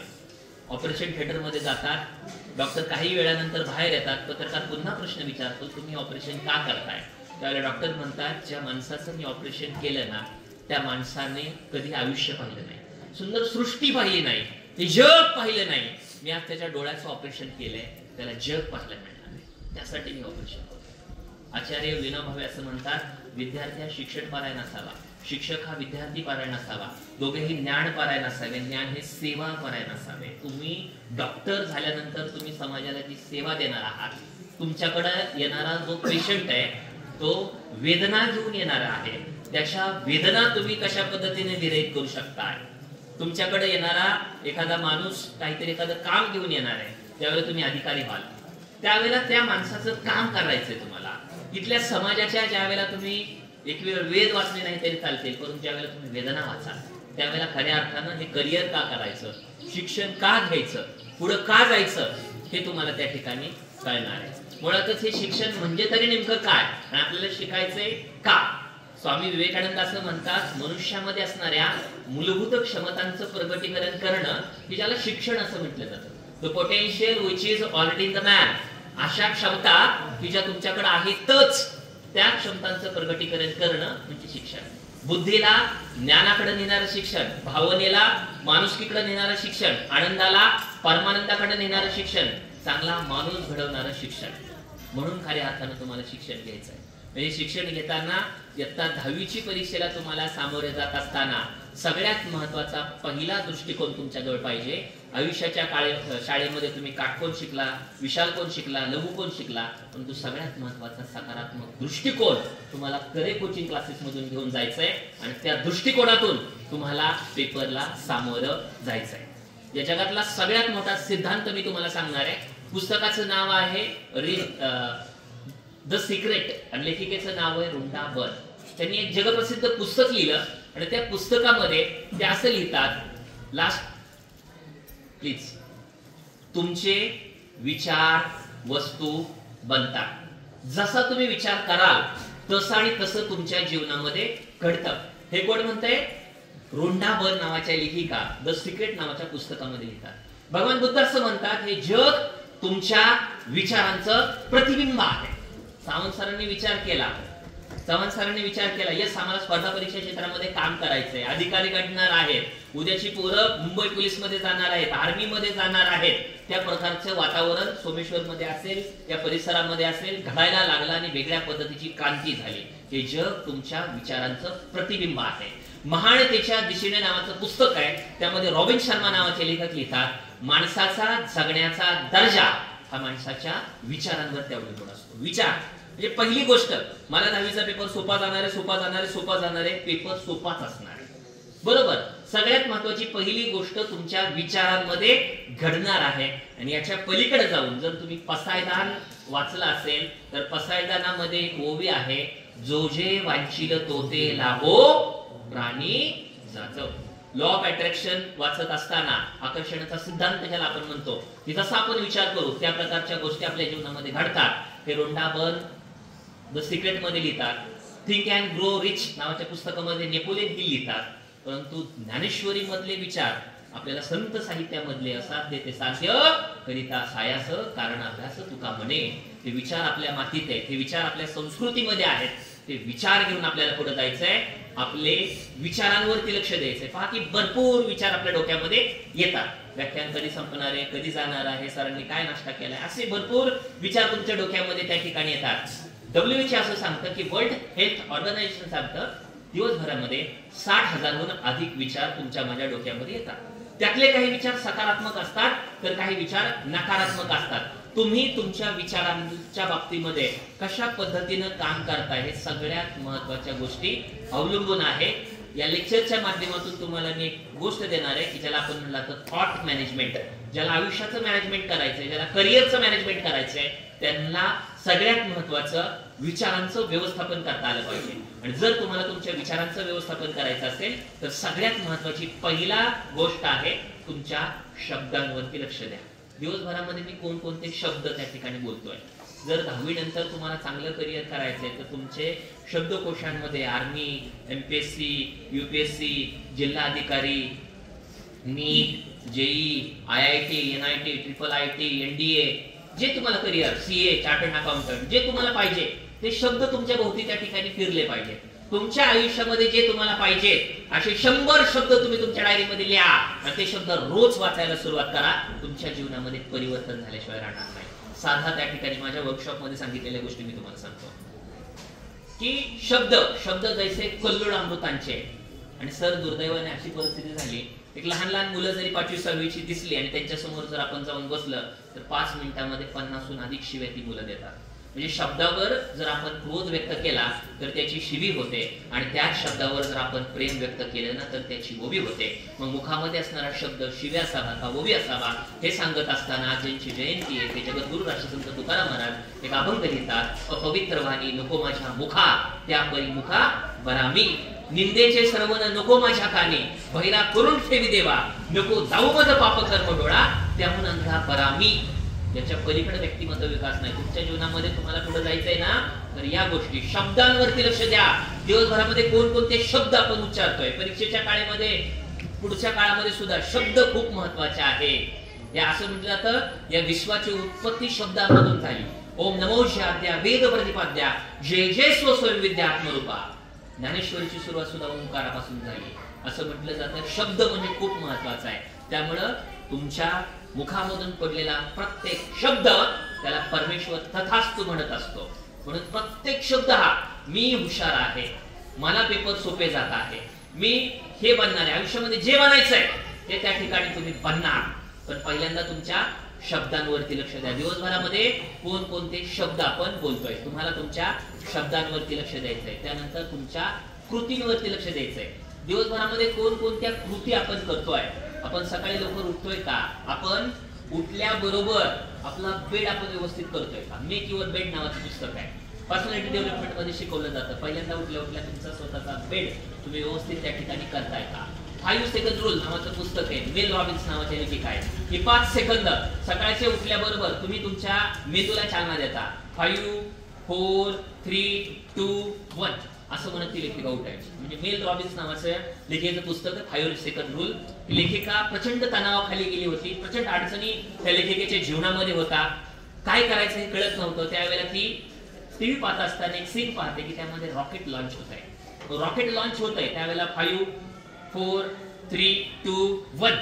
ऑपरेशन थिएटर मध्ये जातात, डॉक्टर काही वेळानंतर बाहेर येतात, पत्रकार पुन्हा प्रश्न विचारतो, तुम्ही ऑपरेशन का करताय? त्यावेळेला डॉक्टर म्हणतात, ज्या माणसाचं मी ऑपरेशन केलं ना, त्या माणसाने कधी आयुष्य पाहिलं नाही, सुंदर सृष्टी पाहिली नाही, ते जग पाहिलं नाही. मी आज त्याच्या डोळ्याचं ऑपरेशन केलंय, त्याला जग पाहायला मिळणार नाही, त्यासाठी मी ऑपरेशन करतो. आचार्य विनोभावे असं म्हणतात, विद्यार्थी हा शिक्षण पारायण असावा, शिक्षक हा विद्यार्थी पारायण असावा, दोघेही ज्ञान पारायण असावे, ज्ञान हे सेवा पारायण असावे. तुम्ही डॉक्टर झाल्यानंतर तुम्ही समाजाला जी सेवा देणार आहात, तुमच्याकडे येणारा जो पेशंट आहे तो वेदना घेऊन येणार आहे, त्याच्या वेदना तुम्ही कशा पद्धतीने विरहित करू शकता. तुमच्याकडे येणारा एखादा माणूस काहीतरी एखादं काम घेऊन येणार आहे, त्यावेळेला तुम्ही अधिकारी व्हाल, त्यावेळेला त्या माणसाचं काम करायचंय तुम्हाला. इथल्या समाजाच्या ज्या वेळेला तुम्ही एक वेळ वेद वाचले नाही तरी चालते, परंतु ज्या वेळेला तुम्ही वेदना वाचाल, त्यावेळेला खऱ्या अर्थानं हे करिअर का करायचं, शिक्षण का घ्यायचं, पुढं का जायचं, हे तुम्हाला त्या ठिकाणी कळणार आहे. मुळातच हे शिक्षण म्हणजे तरी नेमकं काय आणि आपल्याला शिकायचंय का? स्वामी विवेकानंद असं म्हणतात, मनुष्यामध्ये असणाऱ्या मूलभूत क्षमतांचं प्रगटीकरण करणं की ज्याला शिक्षण असं म्हटलं जातं. The potential which is already in the man, अशा क्षमता की ज्या तुमच्याकडे आहेतच, त्या क्षमतांचं प्रगटीकरण करणं म्हणजे शिक्षण. बुद्धीला ज्ञानाकडे नेणारं शिक्षण, भावनेला माणुसकीकडे नेणारं शिक्षण, आनंदाला परमानंदाकडे नेणारं शिक्षण, चांगला माणूस घडवणारं शिक्षण. म्हणून खऱ्या अर्थानं तुम्हाला शिक्षण घ्यायचं आहे. म्हणजे शिक्षण घेताना इयत्ता 10वीची परीक्षेला तुम्हाला सामोरे जात असताना सगळ्यात महत्वाचा पहिला दृष्टिकोन तुमच्याजवळ पाहिजे. आयुष्याच्या शाळेमध्ये तुम्ही काटकोण शिकला, विशालकोण शिकला, लघुकोण शिकला, परंतु सगळ्यात महत्वाचा सकारात्मक दृष्टिकोन तुम्हाला करे कोचिंग क्लासेस मधून घेऊन जायचंय आणि त्या दृष्टिकोनातून तुम्हाला पेपरला सामोरं जायचंय. या जगातला सगळ्यात मोठा सिद्धांत मी तुम्हाला सांगणार आहे. पुस्तकाचं नाव आहे द सिक्रेट आणि लेखिकेचं नाव आहे रुंडा बर. त्यांनी एक जगप्रसिद्ध पुस्तक लिहिलं आणि त्या पुस्तकामध्ये ते असं लिहितात, लास्ट प्लीज, तुमचे विचार वस्तू बनतात. जसा तुम्ही विचार कराल तसं आणि तसं तुमच्या जीवनामध्ये घडतं. हे कोण म्हणतंय? रुंडा बर नावाच्या लेखिका द सिक्रेट नावाच्या पुस्तकामध्ये लिहितात. भगवान बुद्ध असं म्हणतात, हे जग तुमच्या विचारांचं प्रतिबिंब आहे. सावंत सरांनी विचार केला, यस आम्हाला स्पर्धा परीक्षा क्षेत्रामध्ये काम करायचंय, अधिकारी घडणार आहेत, उद्याची पोरं मुंबई पोलीस मध्ये जाणार आहेत, आर्मी मध्ये जाणार आहेत, त्या प्रकारचं वातावरण सोमेश्वर मध्ये असेल, त्या परिसरामध्ये असेल, घडायला लागला आणि वेगळ्या पद्धतीची क्रांती झाली. हे जग तुमच्या विचारांचं प्रतिबिंब आहे. महानतेच्या दिशेने नावाचं पुस्तक आहे, त्यामध्ये रॉबिन शर्मा नावाचे लेखक लिहितात, माणसाचा जगण्याचा दर्जा हा माणसाच्या विचारांवर अवलंबून असतो. विचार म्हणजे पहिली गोष्ट, मला 10वीचा पेपर सोपा जाणार आहे, पेपर सोपाच असणार आहे. बरोबर. सगळ्यात महत्वाची पहिली गोष्ट तुमच्या विचारांमध्ये घडणार आहे. आणि याच्या पलीकडे जाऊन जर तुम्ही पसायदान वाचला असेल तर पसायदानामध्ये एक ओवी आहे, जो जे वांछील तो ते लाभो प्राणी जाचव. लॉ ऑफ अट्रॅक्शन वाचत असताना आकर्षणाचा सिद्धांत ज्याला आपण म्हणतो, की जसा आपण विचार करू त्या प्रकारच्या गोष्टी आपल्या जीवनामध्ये घडतात. हे रोंडाबर्न द सिक्रेट मध्ये लिहितात. थिंक अँड ग्रो रिच नावाच्या पुस्तकामध्ये नेपोलियन हिल लिहितात. परंतु ज्ञानेश्वरी मधले विचार आपल्याला संत साहित्यामधले असाध्य ते साध्य करिता सायास कारण अभ्यास तुका म्हणे. ते विचार आपल्या मातीत आहेत, हे विचार आपल्या संस्कृतीमध्ये आहेत. ते विचार घेऊन आपल्याला पुढे जायचंय, आपले विचारांवरती लक्ष द्यायचंय. पहा की भरपूर विचार आपल्या डोक्यामध्ये येतात. व्याख्यान कधी संपणार आहे, कधी जाणार आहे, सरांनी काय नाश्ता केलाय, असे भरपूर विचार तुमच्या डोक्यामध्ये त्या ठिकाणी येतात. WHO असं सांगतं की वर्ल्ड हेल्थ ऑर्गनायझेशन सांगतं दिवसभरामध्ये 60,000हून अधिक विचार तुमच्या माझ्या डोक्यामध्ये येतात. त्यातले काही विचार सकारात्मक असतात तर काही विचार नकारात्मक असतात. तुम्ही तुमच्या विचारांच्या बाबतीमध्ये कशा पद्धतीनं काम करताय हे सगळ्यात महत्वाच्या गोष्टी अवलंबून आहे. या लेक्चरच्या माध्यमातून तुम्हाला मी एक गोष्ट देणार आहे की ज्याला आपण म्हणलं तर थॉट मॅनेजमेंट. ज्याला आयुष्याचं मॅनेजमेंट करायचंय, ज्याला करिअरचं मॅनेजमेंट करायचंय, त्यांना सगळ्यात महत्वाचं विचारांचं व्यवस्थापन करता आलं पाहिजे. आणि जर तुम्हाला तुमच्या विचारांचं व्यवस्थापन करायचं असेल तर सगळ्यात महत्वाची पहिला गोष्ट आहे तुमच्या शब्दांवरती लक्ष द्या. दिवसभरामध्ये मी कोणकोणते शब्द त्या ठिकाणी बोलतोय. जर 10वी नंतर तुम्हाला चांगलं करिअर करायचंय तर तुमचे शब्दकोशांमध्ये आर्मी, MPSC, UPSC, जिल्हा अधिकारी, नीट, JEE, IIT, NIT, IIIT, NDA, जे तुम्हाला करिअर, CA, चार्टर्ड अकाउंटंट, जे तुम्हाला पाहिजे ते शब्द तुमच्या भोवती त्या ठिकाणी फिरले पाहिजे. तुमच्या आयुष्यामध्ये जे तुम्हाला पाहिजे असे 100 शब्द तुम्ही तुमच्या डायरीमध्ये लिहा आणि ते शब्द रोज वाचायला सुरुवात करा. तुमच्या जीवनामध्ये परिवर्तन झाल्याशिवाय राहणार नाही. साधा त्या ठिकाणी माझ्या वर्कशॉप मध्ये सांगितलेल्या गोष्टी मी तुम्हाला सांगतो की शब्द जैसे कल्लोळ अमृतांचे. आणि सर दुर्दैवाने अशी परिस्थिती झाली, एक लहान लहान मुलं जरी 5वी 6वीची दिसली आणि त्यांच्या समोर जर आपण जाऊन बसलं तर 5 मिनिटांमध्ये 50हून अधिक शिव्या ती मुलं देतात. म्हणजे शब्दावर जर आपण क्रोध व्यक्त केला तर त्याची शिवी होते आणि त्याच शब्दावर जर आपण प्रेम व्यक्त केलं ना तर त्याची ओवी होते. मग मुखामध्ये असणारा शब्द शिव्या असावा का ओवी असावा हे सांगत असताना ज्यांची जयंती आहे ते जगद्गुरु राष्ट्रसंत तुकाराम महाराज एक अभंग लिहितात. अपवित्र वाणी नको माझ्या मुखा, त्या परी मुखा बरामी. निंदेचे श्रवण नको माझ्या कानी, बहिरा करून ठेवी देवा. नको जाऊ मज पाप कर्म डोळा, त्याहून अंधा बरामी. याच्या पलीकडे व्यक्तिमत्व विकास नाही. तुमच्या जीवनामध्ये तुम्हाला पुढे जायचंय ना तर या गोष्टी शब्दांवरती लक्ष द्या. दिवसभरामध्ये कोणकोणते शब्द आपण उच्चारतोय. परीक्षेच्या काळामध्ये, पुढच्या काळामध्ये सुद्धा शब्द खूप महत्वाचे आहे. या असं म्हटलं जातं या विश्वाची उत्पत्ती शब्दांमधून झाली. ओम नमो शाद्या वेद प्रतिपाद्या जय जय स्व स्वयंविद्या आत्मरूपा. ज्ञानेश्वरीची सुरुवात सुद्धा ओंकारापासून झाली. असं म्हटलं जातं शब्द म्हणजे खूप महत्वाचा आहे. त्यामुळं तुमच्या मुखामधून पडलेला प्रत्येक शब्द त्याला परमेश्वर तथास्तु म्हणत असतो. म्हणून प्रत्येक शब्द हा मी हुशार आहे, मला पेपर सोपे जात आहे, मी हे बनणार आहे, आयुष्यामध्ये जे बनायचंय ते त्या ठिकाणी तुम्ही बनणार. पण पहिल्यांदा तुमच्या शब्दांवरती लक्ष द्या. दिवसभरामध्ये कोणकोणते शब्द आपण बोलतोय, तुम्हाला तुमच्या शब्दांवरती लक्ष द्यायचंय. त्यानंतर तुमच्या कृतींवरती लक्ष द्यायचंय. दिवसभरामध्ये कोणकोणत्या कृती आपण करतोय. आपण सकाळी लवकर उठतोय का, आपण उठल्याबरोबर आपला बेड आपण व्यवस्थित करतोय का. मेक युअर बेड नावाचं पुस्तक आहे, पर्सनॅलिटी डेव्हलपमेंट मध्ये शिकवलं जातं. पहिल्यांदा उठल्या तुमचा स्वतःचा बेड तुम्ही व्यवस्थित त्या ठिकाणी करताय का. 5 सेकंड रूल नावाचं पुस्तक आहे, मेल रॉबिन्स नावाचे लेखक आहेत. हे 5 सेकंद सकाळचे उठल्याबरोबर तुम्ही तुमच्या मेंदूला चालना देता. 5, 4, 3, 2, 1 असं म्हणत ती लेखिका उठायची. म्हणजे मेल रॉबिन्स नावाचं लेखिकेचं पुस्तक 5 सेकंड रूल. लेखिका प्रचंड तणावाखाली गेली होती, प्रचंड अडचणी त्या लेखिकेच्या जीवनामध्ये होता. काय करायचं हे कळत नव्हतं. त्यावेळेला ती टीव्ही पाहत असताना एक सीन पाहते की त्यामध्ये रॉकेट लॉन्च होत आहे. रॉकेट लॉन्च होत आहे त्यावेळेला 5, 4, 3, 2, 1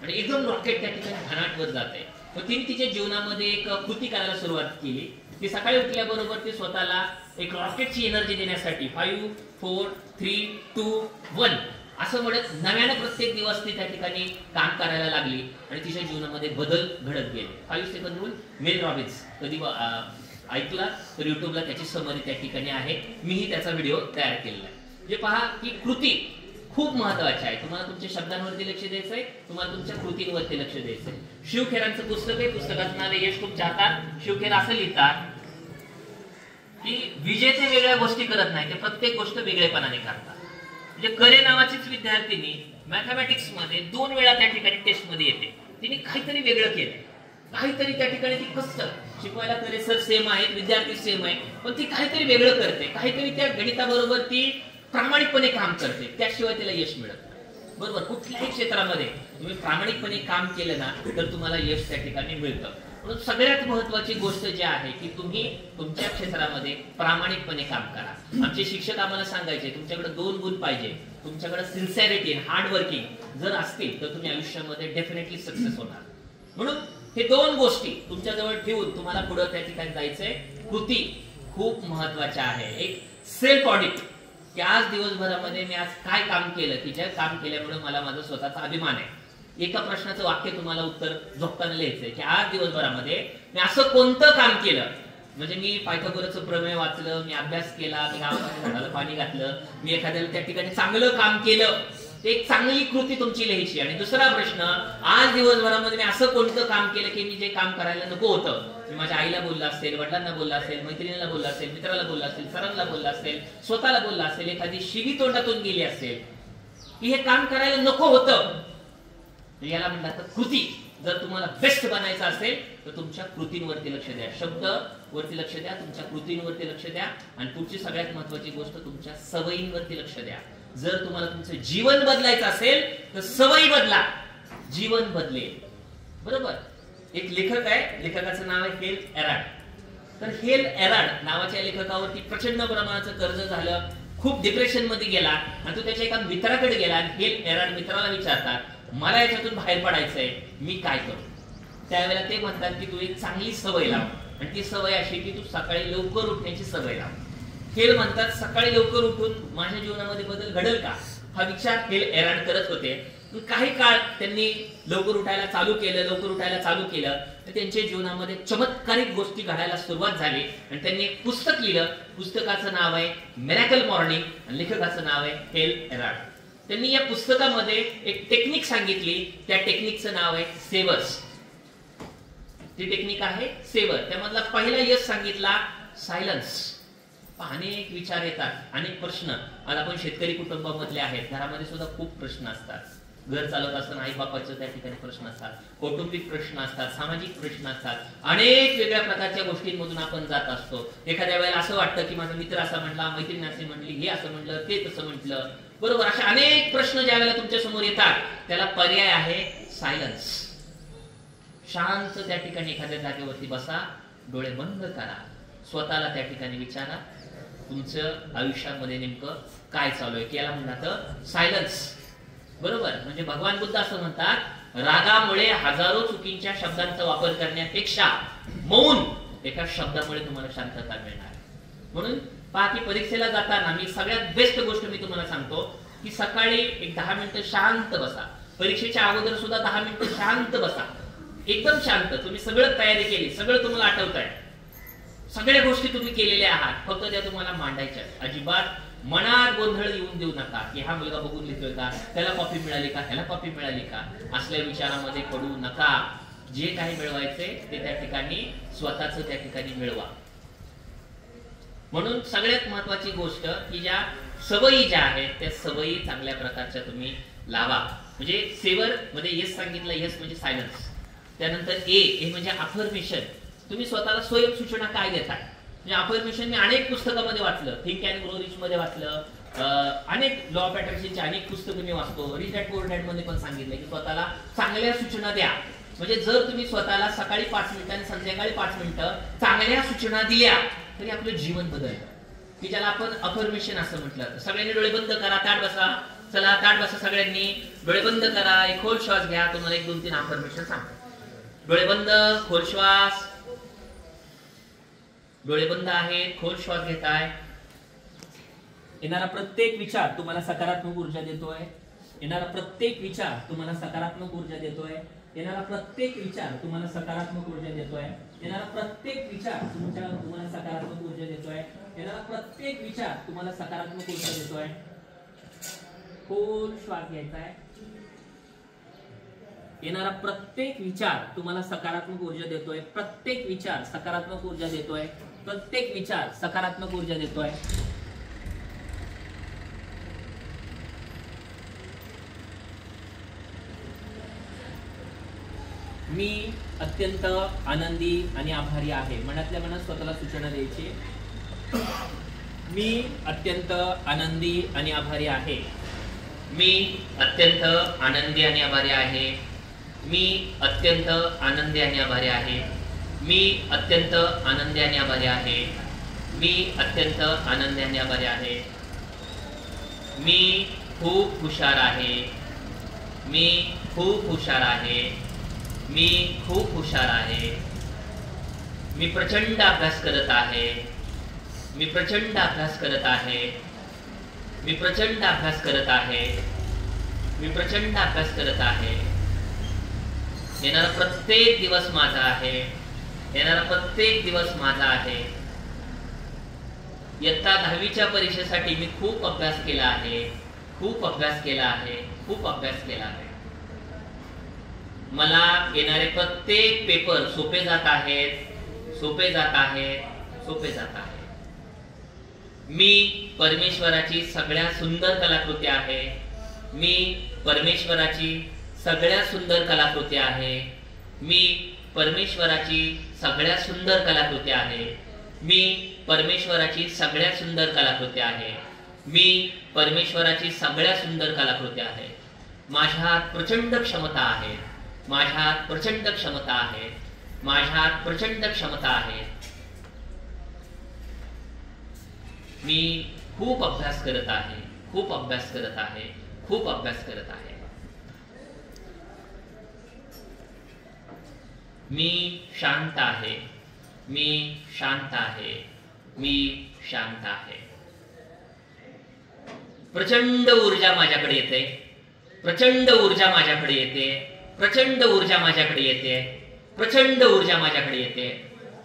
आणि एकदम रॉकेट त्या ठिकाणी घनाटवर जात आहे. मग तिने तिच्या जीवनामध्ये एक कृती करायला सुरुवात केली की सकाळी उठल्याबरोबर ती स्वतःला एक रॉकेटची एनर्जी देण्यासाठी 5, 4, 3, 2, 1 असं म्हणत नव्याने प्रत्येक दिवस ती त्या ठिकाणी काम करायला लागली आणि तिच्या जीवनामध्ये बदल घडत गेले. 5 सेकंड रूल मेल रॉबिन्स. कधी ऐकला तर युट्यूबला त्याची समरी त्या ठिकाणी आहे. मीही त्याचा व्हिडिओ तयार केलेला आहे. जे पहा की कृती खूप महत्वाचे आहे. तुम्हाला तुमच्या शब्दांवरती लक्ष द्यायचंय, तुम्हाला तुमच्या कृतींवरती लक्ष द्यायचंय. शिवखेरांचं पुस्तक आहे, पुस्तकाचं नाव आहे यश तुमच्या हातात. शिवखेर असं लिहितात की विजेते वेगळ्या गोष्टी करत नाही, ते प्रत्येक गोष्ट वेगळेपणाने करतात. म्हणजे करे नावाचीच विद्यार्थिनी मॅथमॅटिक्स मध्ये 2 वेळा त्या ठिकाणी टेस्ट मध्ये येते. तिने काहीतरी वेगळं केलं, काहीतरी त्या ठिकाणी ती कसं शिकवायला करे सर सेम आहेत, विद्यार्थी सेम आहे, पण ती काहीतरी वेगळं करते, काहीतरी त्या गणिताबरोबर ती प्रामाणिकपणे काम करते, त्याशिवाय तिला यश मिळत नाही. बरोबर, कुठल्याही क्षेत्रामध्ये तुम्ही प्रामाणिकपणे काम केलं ना तर तुम्हाला यश त्या ठिकाणी मिळतं. म्हणून सगळ्यात महत्वाची गोष्ट जी आहे की तुम्ही तुमच्या क्षेत्रामध्ये प्रामाणिकपणे काम करा. आमचे शिक्षक आम्हाला सांगायचे तुमच्याकडे 2 गुण पाहिजे, तुमच्याकडे सिन्सिअरिटी आणि हार्ड वर्किंग जर असतील तर तुम्ही आयुष्यामध्ये डेफिनेटली सक्सेस होणार. म्हणून हे 2 गोष्टी तुमच्या जवळ ठेवून तुम्हाला पुढे त्या ठिकाणी जायचंय. कृती खूप महत्वाच्या आहे. एक सेल्फ ऑडिट की आज दिवसभरामध्ये मी आज काय काम केलं की ज्या काम केल्यामुळे मला माझा स्वतःचा अभिमान आहे. एका प्रश्नाचं वाक्य तुम्हाला उत्तर झोपताना लिहायचंय की आज दिवसभरामध्ये मी असं कोणतं काम केलं, म्हणजे मी पायथागोरसचं प्रमेय वाचलं, मी अभ्यास केला, मी गावामध्ये झाडाला पाणी घातलं, मी एखाद्याला त्या ठिकाणी चांगलं काम केलं, एक चांगली कृती तुमची लिहायची. आणि दुसरा प्रश्न, आज दिवसभरामध्ये मी असं कोणतं काम केलं की मी जे काम करायला नको होतं, मी माझ्या आईला बोलला असेल, वडिलांना बोलला असेल, मैत्रिणीला बोलला असेल, मित्राला बोलला असेल, सरांना बोलला असेल, स्वतःला बोलला असेल, एखादी शिवी तोंडातून गेली असेल की हे काम करायला नको होतं, याला म्हणतात कृती. जर तुम्हाला बेस्ट बनायचं असेल तर तुमच्या कृतींवरती लक्ष द्या, शब्द वरती लक्ष द्या, तुमच्या कृतींवरती लक्ष द्या. आणि पुढची सगळ्यात महत्वाची गोष्ट तुमच्या सवयींवरती लक्ष द्या. जर तुम्हाला तुमचं जीवन बदलायचं असेल तर सवयी बदला, जीवन बदलेल. बरोबर. एक लेखक आहे, लेखकाचं नाव आहे हेल एराड. तर हेल एराड नावाच्या लेखकावरती प्रचंड प्रमाणाचं कर्ज झालं, खूप डिप्रेशन मध्ये गेला आणि तो त्याच्या एका मित्राकडे गेला. आणि हेल एराड मित्राला विचारतात मला याच्यातून बाहेर पडायचंय, मी काय करू. त्यावेळेला ते म्हणतात की तू एक चांगली सवय लाव, आणि ती सवय अशी की तू सकाळी लवकर उठण्याची सवय लाव. हेल म्हणतात सकाळी लवकर उठून माझ्या जीवनामध्ये बदल घडेल का, हा विचार हेल एराड करत होते. काही काळ त्यांनी लवकर उठायला चालू केलं तर त्यांच्या जीवनामध्ये चमत्कारिक गोष्टी घडायला सुरुवात झाली. आणि त्यांनी एक पुस्तक लिहिलं, पुस्तकाचं नाव आहे मिरॅकल मॉर्निंग आणि लेखकाचं नाव आहे हेल एराड. त्यांनी या पुस्तकामध्ये एक टेक्निक सांगितली, त्या टेक्निकचं नाव आहे सेवर्स. ती टेक्निक आहे सेवर. त्यामधला पहिला यश सांगितला सायलन्स. अनेक विचार येतात, अनेक प्रश्न. आज आपण शेतकरी कुटुंबामधले आहेत, घरामध्ये सुद्धा खूप प्रश्न असतात. घर चालवत असताना आई बापाचं त्या ठिकाणी प्रश्न असतात, कौटुंबिक प्रश्न असतात, सामाजिक प्रश्न असतात, अनेक वेगळ्या प्रकारच्या गोष्टींमधून आपण जात असतो. एखाद्या वेळेला असं वाटतं की माझा मित्र असा म्हटला, मैत्रीण असे म्हटली, हे असं म्हटलं, ते तसं म्हटलं. बरोबर. अशा अनेक प्रश्न ज्या वेळेला तुमच्या समोर येतात त्याला पर्याय आहे सायलन्स. शांत त्या ठिकाणी एखाद्या जागेवरती बसा, डोळे बंद करा, स्वतःला त्या ठिकाणी विचारा तुमचं आयुष्यामध्ये नेमकं काय चालू आहे, की याला म्हणतात सायलन्स. बरोबर. म्हणजे भगवान बुद्ध असं म्हणतात रागामुळे हजारो चुकीच्या शब्दांचा वापर करण्यापेक्षा मौन एका शब्दामुळे तुम्हाला शांतता मिळणार. म्हणून पहा की परीक्षेला जाताना मी सगळ्यात बेस्ट गोष्ट मी तुम्हाला सांगतो की सकाळी एक 10 मिनिटं शांत बसा. परीक्षेच्या अगोदर सुद्धा 10 मिनिटं शांत बसा, एकदम शांत. तुम्ही सगळं तयारी केली, सगळं तुम्हाला आठवत आहे, सगळ्या गोष्टी तुम्ही केलेल्या आहात, फक्त त्या तुम्हाला मांडायच्या. अजिबात मनात गोंधळ येऊन देऊ नका की हा मुलगा बघून लिहितोय का, त्याला कॉपी मिळाली का, ह्याला कॉपी मिळाली का, असल्या विचारामध्ये पडू नका. जे काही मिळवायचे ते त्या ठिकाणी स्वतःच त्या ठिकाणी मिळवा. म्हणून सगळ्यात महत्वाची गोष्ट की ज्या सवयी ज्या आहेत त्या सवयी चांगल्या प्रकारच्या तुम्ही लावा. म्हणजे सेवर मध्ये यस सांगितलं, यस म्हणजे सायलन्स. त्यानंतर ए म्हणजे अफर्मेशन. तुम्ही स्वतःला स्वयंसूचना काय देताय. म्हणजे अफर्मेशन मी अनेक पुस्तकामध्ये वाचलं, थिंक अँड ग्रो रिच मध्ये वाचलं, अनेक लॉ ऑफ अट्रॅक्शनची अनेक पुस्तकं मी वाचतो, रिच डॅड पुअर डॅड मध्ये पण सांगितलं की स्वतःला चांगल्या सूचना द्या. म्हणजे जर तुम्ही स्वतःला सकाळी 5 मिनिटं आणि संध्याकाळी 5 मिनिटं चांगल्या सूचना दिल्या तरी आपलं जीवन बदलतं, की ज्याला आपण अफर्मेशन असं म्हटलं. सगळ्यांनी डोळे बंद करा, ताट बसा. चला ताट बसा, सगळ्यांनी डोळे बंद करा, एक खोल श्वास घ्या. तुम्हाला 1-2-3 अफर्मेशन सांगतो. डोळे बंद, खोल श्वास. डोळे बंद आहेत, खोल श्वास घेताय. येणारा प्रत्येक विचार तुम्हाला सकारात्मक ऊर्जा देतोय. येणारा प्रत्येक विचार तुम्हाला सकारात्मक ऊर्जा देतोय. येणारा प्रत्येक विचार तुम्हाला सकारात्मक ऊर्जा देतोय. येणारा प्रत्येक विचार तुम्हाला सकारात्मक ऊर्जा देतोय. येणारा प्रत्येक विचार तुम्हाला सकारात्मक ऊर्जा देतोय. खोल श्वास घ्यायचा आहे. येणारा प्रत्येक विचार तुम्हाला सकारात्मक ऊर्जा देतोय. प्रत्येक विचार सकारात्मक ऊर्जा देतोय. प्रत्येक विचार सकारात्मक ऊर्जा देतोय. मी अत्यंत आनंदी आणि आभारी आहे. मनातल्या मनात स्वतःला सूचना द्यायची. मी अत्यंत आनंदी आणि आभारी आहे. मी अत्यंत आनंदी आणि आभारी आहे. मी अत्यंत आनंदी आणि आभारी आहे. मी अत्यंत आनंदी आणि आभारी आहे. मी अत्यंत आनंदी आणि आभारी आहे. मी खूप हुशार आहे. मी खूप हुशार आहे. मी खूप हुशार आहे. मी प्रचंड अभ्यास करत आहे. मी प्रचंड अभ्यास करत आहे. मी प्रचंड अभ्यास करत आहे. मी प्रचंड अभ्यास करत आहे. येणारा प्रत्येक दिवस माझा आहे. येणारा प्रत्येक दिवस माझा आहे. इयत्ता 10वीच्या परीक्षेसाठी मी खूप अभ्यास केला आहे. खूप अभ्यास केला आहे. खूप अभ्यास केला आहे. मला येणारे प्रत्येक पेपर सोपे जात आहेत. सोपे जात आहेत. सोपे जात आहेत. मी परमेश्वराची सगळ्यात सुंदर कलाकृती आहे. मी परमेश्वराची सगळ्यात सुंदर कलाकृती आहे. मी परमेश्वराची सगळ्यात सुंदर कलाकृती आहे. मी परमेश्वराची सगळ्यात सुंदर कलाकृती आहे. मी परमेश्वराची सगळ्यात सुंदर कलाकृती आहे. माझ्यात प्रचंड क्षमता आहे. माझ्यात प्रचंड क्षमता आहे. माझ्यात प्रचंड क्षमता आहे. मी खूप अभ्यास करत आहे. खूप अभ्यास करत आहे. खूप अभ्यास करत आहे. मी शांत आहे. मी शांत आहे. मी शांत आहे. प्रचंड ऊर्जा माझ्याकडे येते. प्रचंड ऊर्जा माझ्याकडे येते. प्रचंड ऊर्जा माझ्याकडे येते. प्रचंड ऊर्जा माझ्याकडे येते.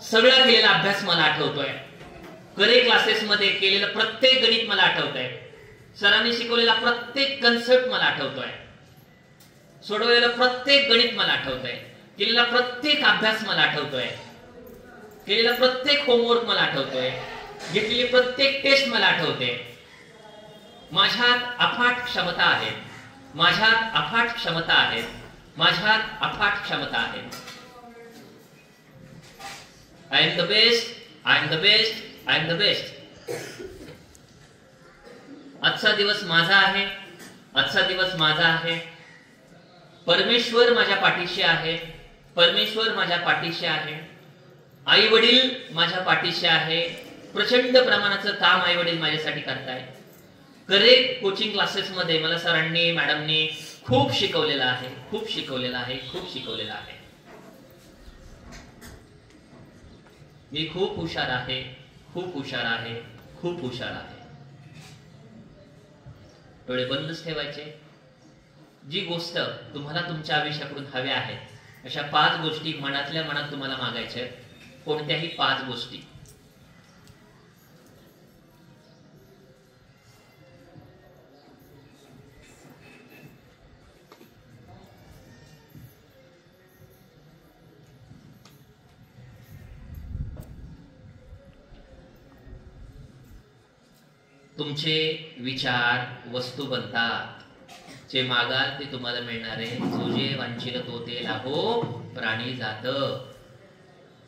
सगळा केलेला अभ्यास मला आठवतोय. करे क्लासेस मध्ये केलेलं प्रत्येक गणित मला आठवतंय. सरांनी शिकवलेला प्रत्येक कन्सेप्ट मला आठवतोय. सोडवलेलं प्रत्येक गणित मला आठवतंय. केलेला प्रत्येक अभ्यास मला आठवतोय. केलेला प्रत्येक होमवर्क मला आठवतोय. घेतलेली प्रत्येक टेस्ट मला आठवते. माझ्यात अफाट क्षमता आहे. माझ्यात अफाट क्षमता आहे. माझ्यात अफाट क्षमता आहे. I am the best. I am the best. I am the best. आजचा दिवस माझा आहे. आजचा दिवस माझा आहे. परमेश्वर माझ्या पाठीशी आहे. परमेश्वर माझ्या पाठीशी आहे. आई वडील माझ्या पाठीशी आहे. प्रचंड प्रमाणाचं काम आई वडील माझ्यासाठी करतायत. करेक्ट कोचिंग क्लासेस मध्ये मला सरांनी मॅडमनी खूप शिकवलेलं आहे. खूप शिकवलेलं आहे. खूप शिकवलेलं आहे. मी खूप हुशार आहे. खूप हुशार आहे. खूप हुशार आहे. डोळे बंदच ठेवायचे. जी गोष्ट तुम्हाला तुमच्या आयुष्याकडून हव्या आहेत अशा 5 गोष्टी मनातल्या मनात तुम्हाला मागायच्या आहेत. कोणत्याही 5 गोष्टी. तुमचे विचार वस्तू बनतात. जे मागाल ते तुम्हाला मिळणार आहे. जो जे वांछिल तो ते लाभो प्राणी जात.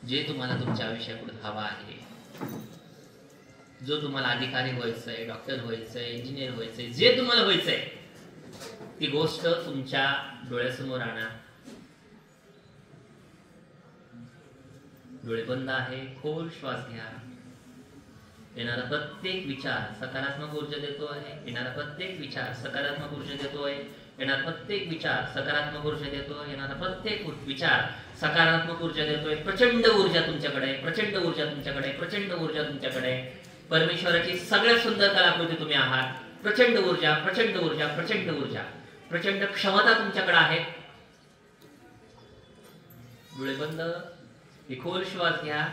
जे तुम्हाला तुमच्या आयुष्याकडून हवा आहे, जो तुम्हाला अधिकारी व्हायचंय, डॉक्टर व्हायचंय, इंजिनियर व्हायचंय, जे तुम्हाला व्हायचंय ती गोष्ट तुमच्या डोळ्यासमोर आणा. डोळे बंद आहे. खोल श्वास घ्या. येणारा प्रत्येक विचार सकारात्मक ऊर्जा देतो आहे. येणारा प्रत्येक विचार सकारात्मक ऊर्जा देतो आहे. येणारा प्रत्येक विचार सकारात्मक ऊर्जा देतो. येणारा प्रत्येक विचार सकारात्मक ऊर्जा देतोय. प्रचंड ऊर्जा तुमच्याकडे. प्रचंड ऊर्जा तुमच्याकडे. प्रचंड ऊर्जा तुमच्याकडे. परमेश्वराची सगळ्यात सुंदर कलाकृती तुम्ही आहात. प्रचंड ऊर्जा. प्रचंड ऊर्जा. प्रचंड ऊर्जा. प्रचंड क्षमता तुमच्याकडे आहे. डोळे बंद. खोल श्वास घ्या.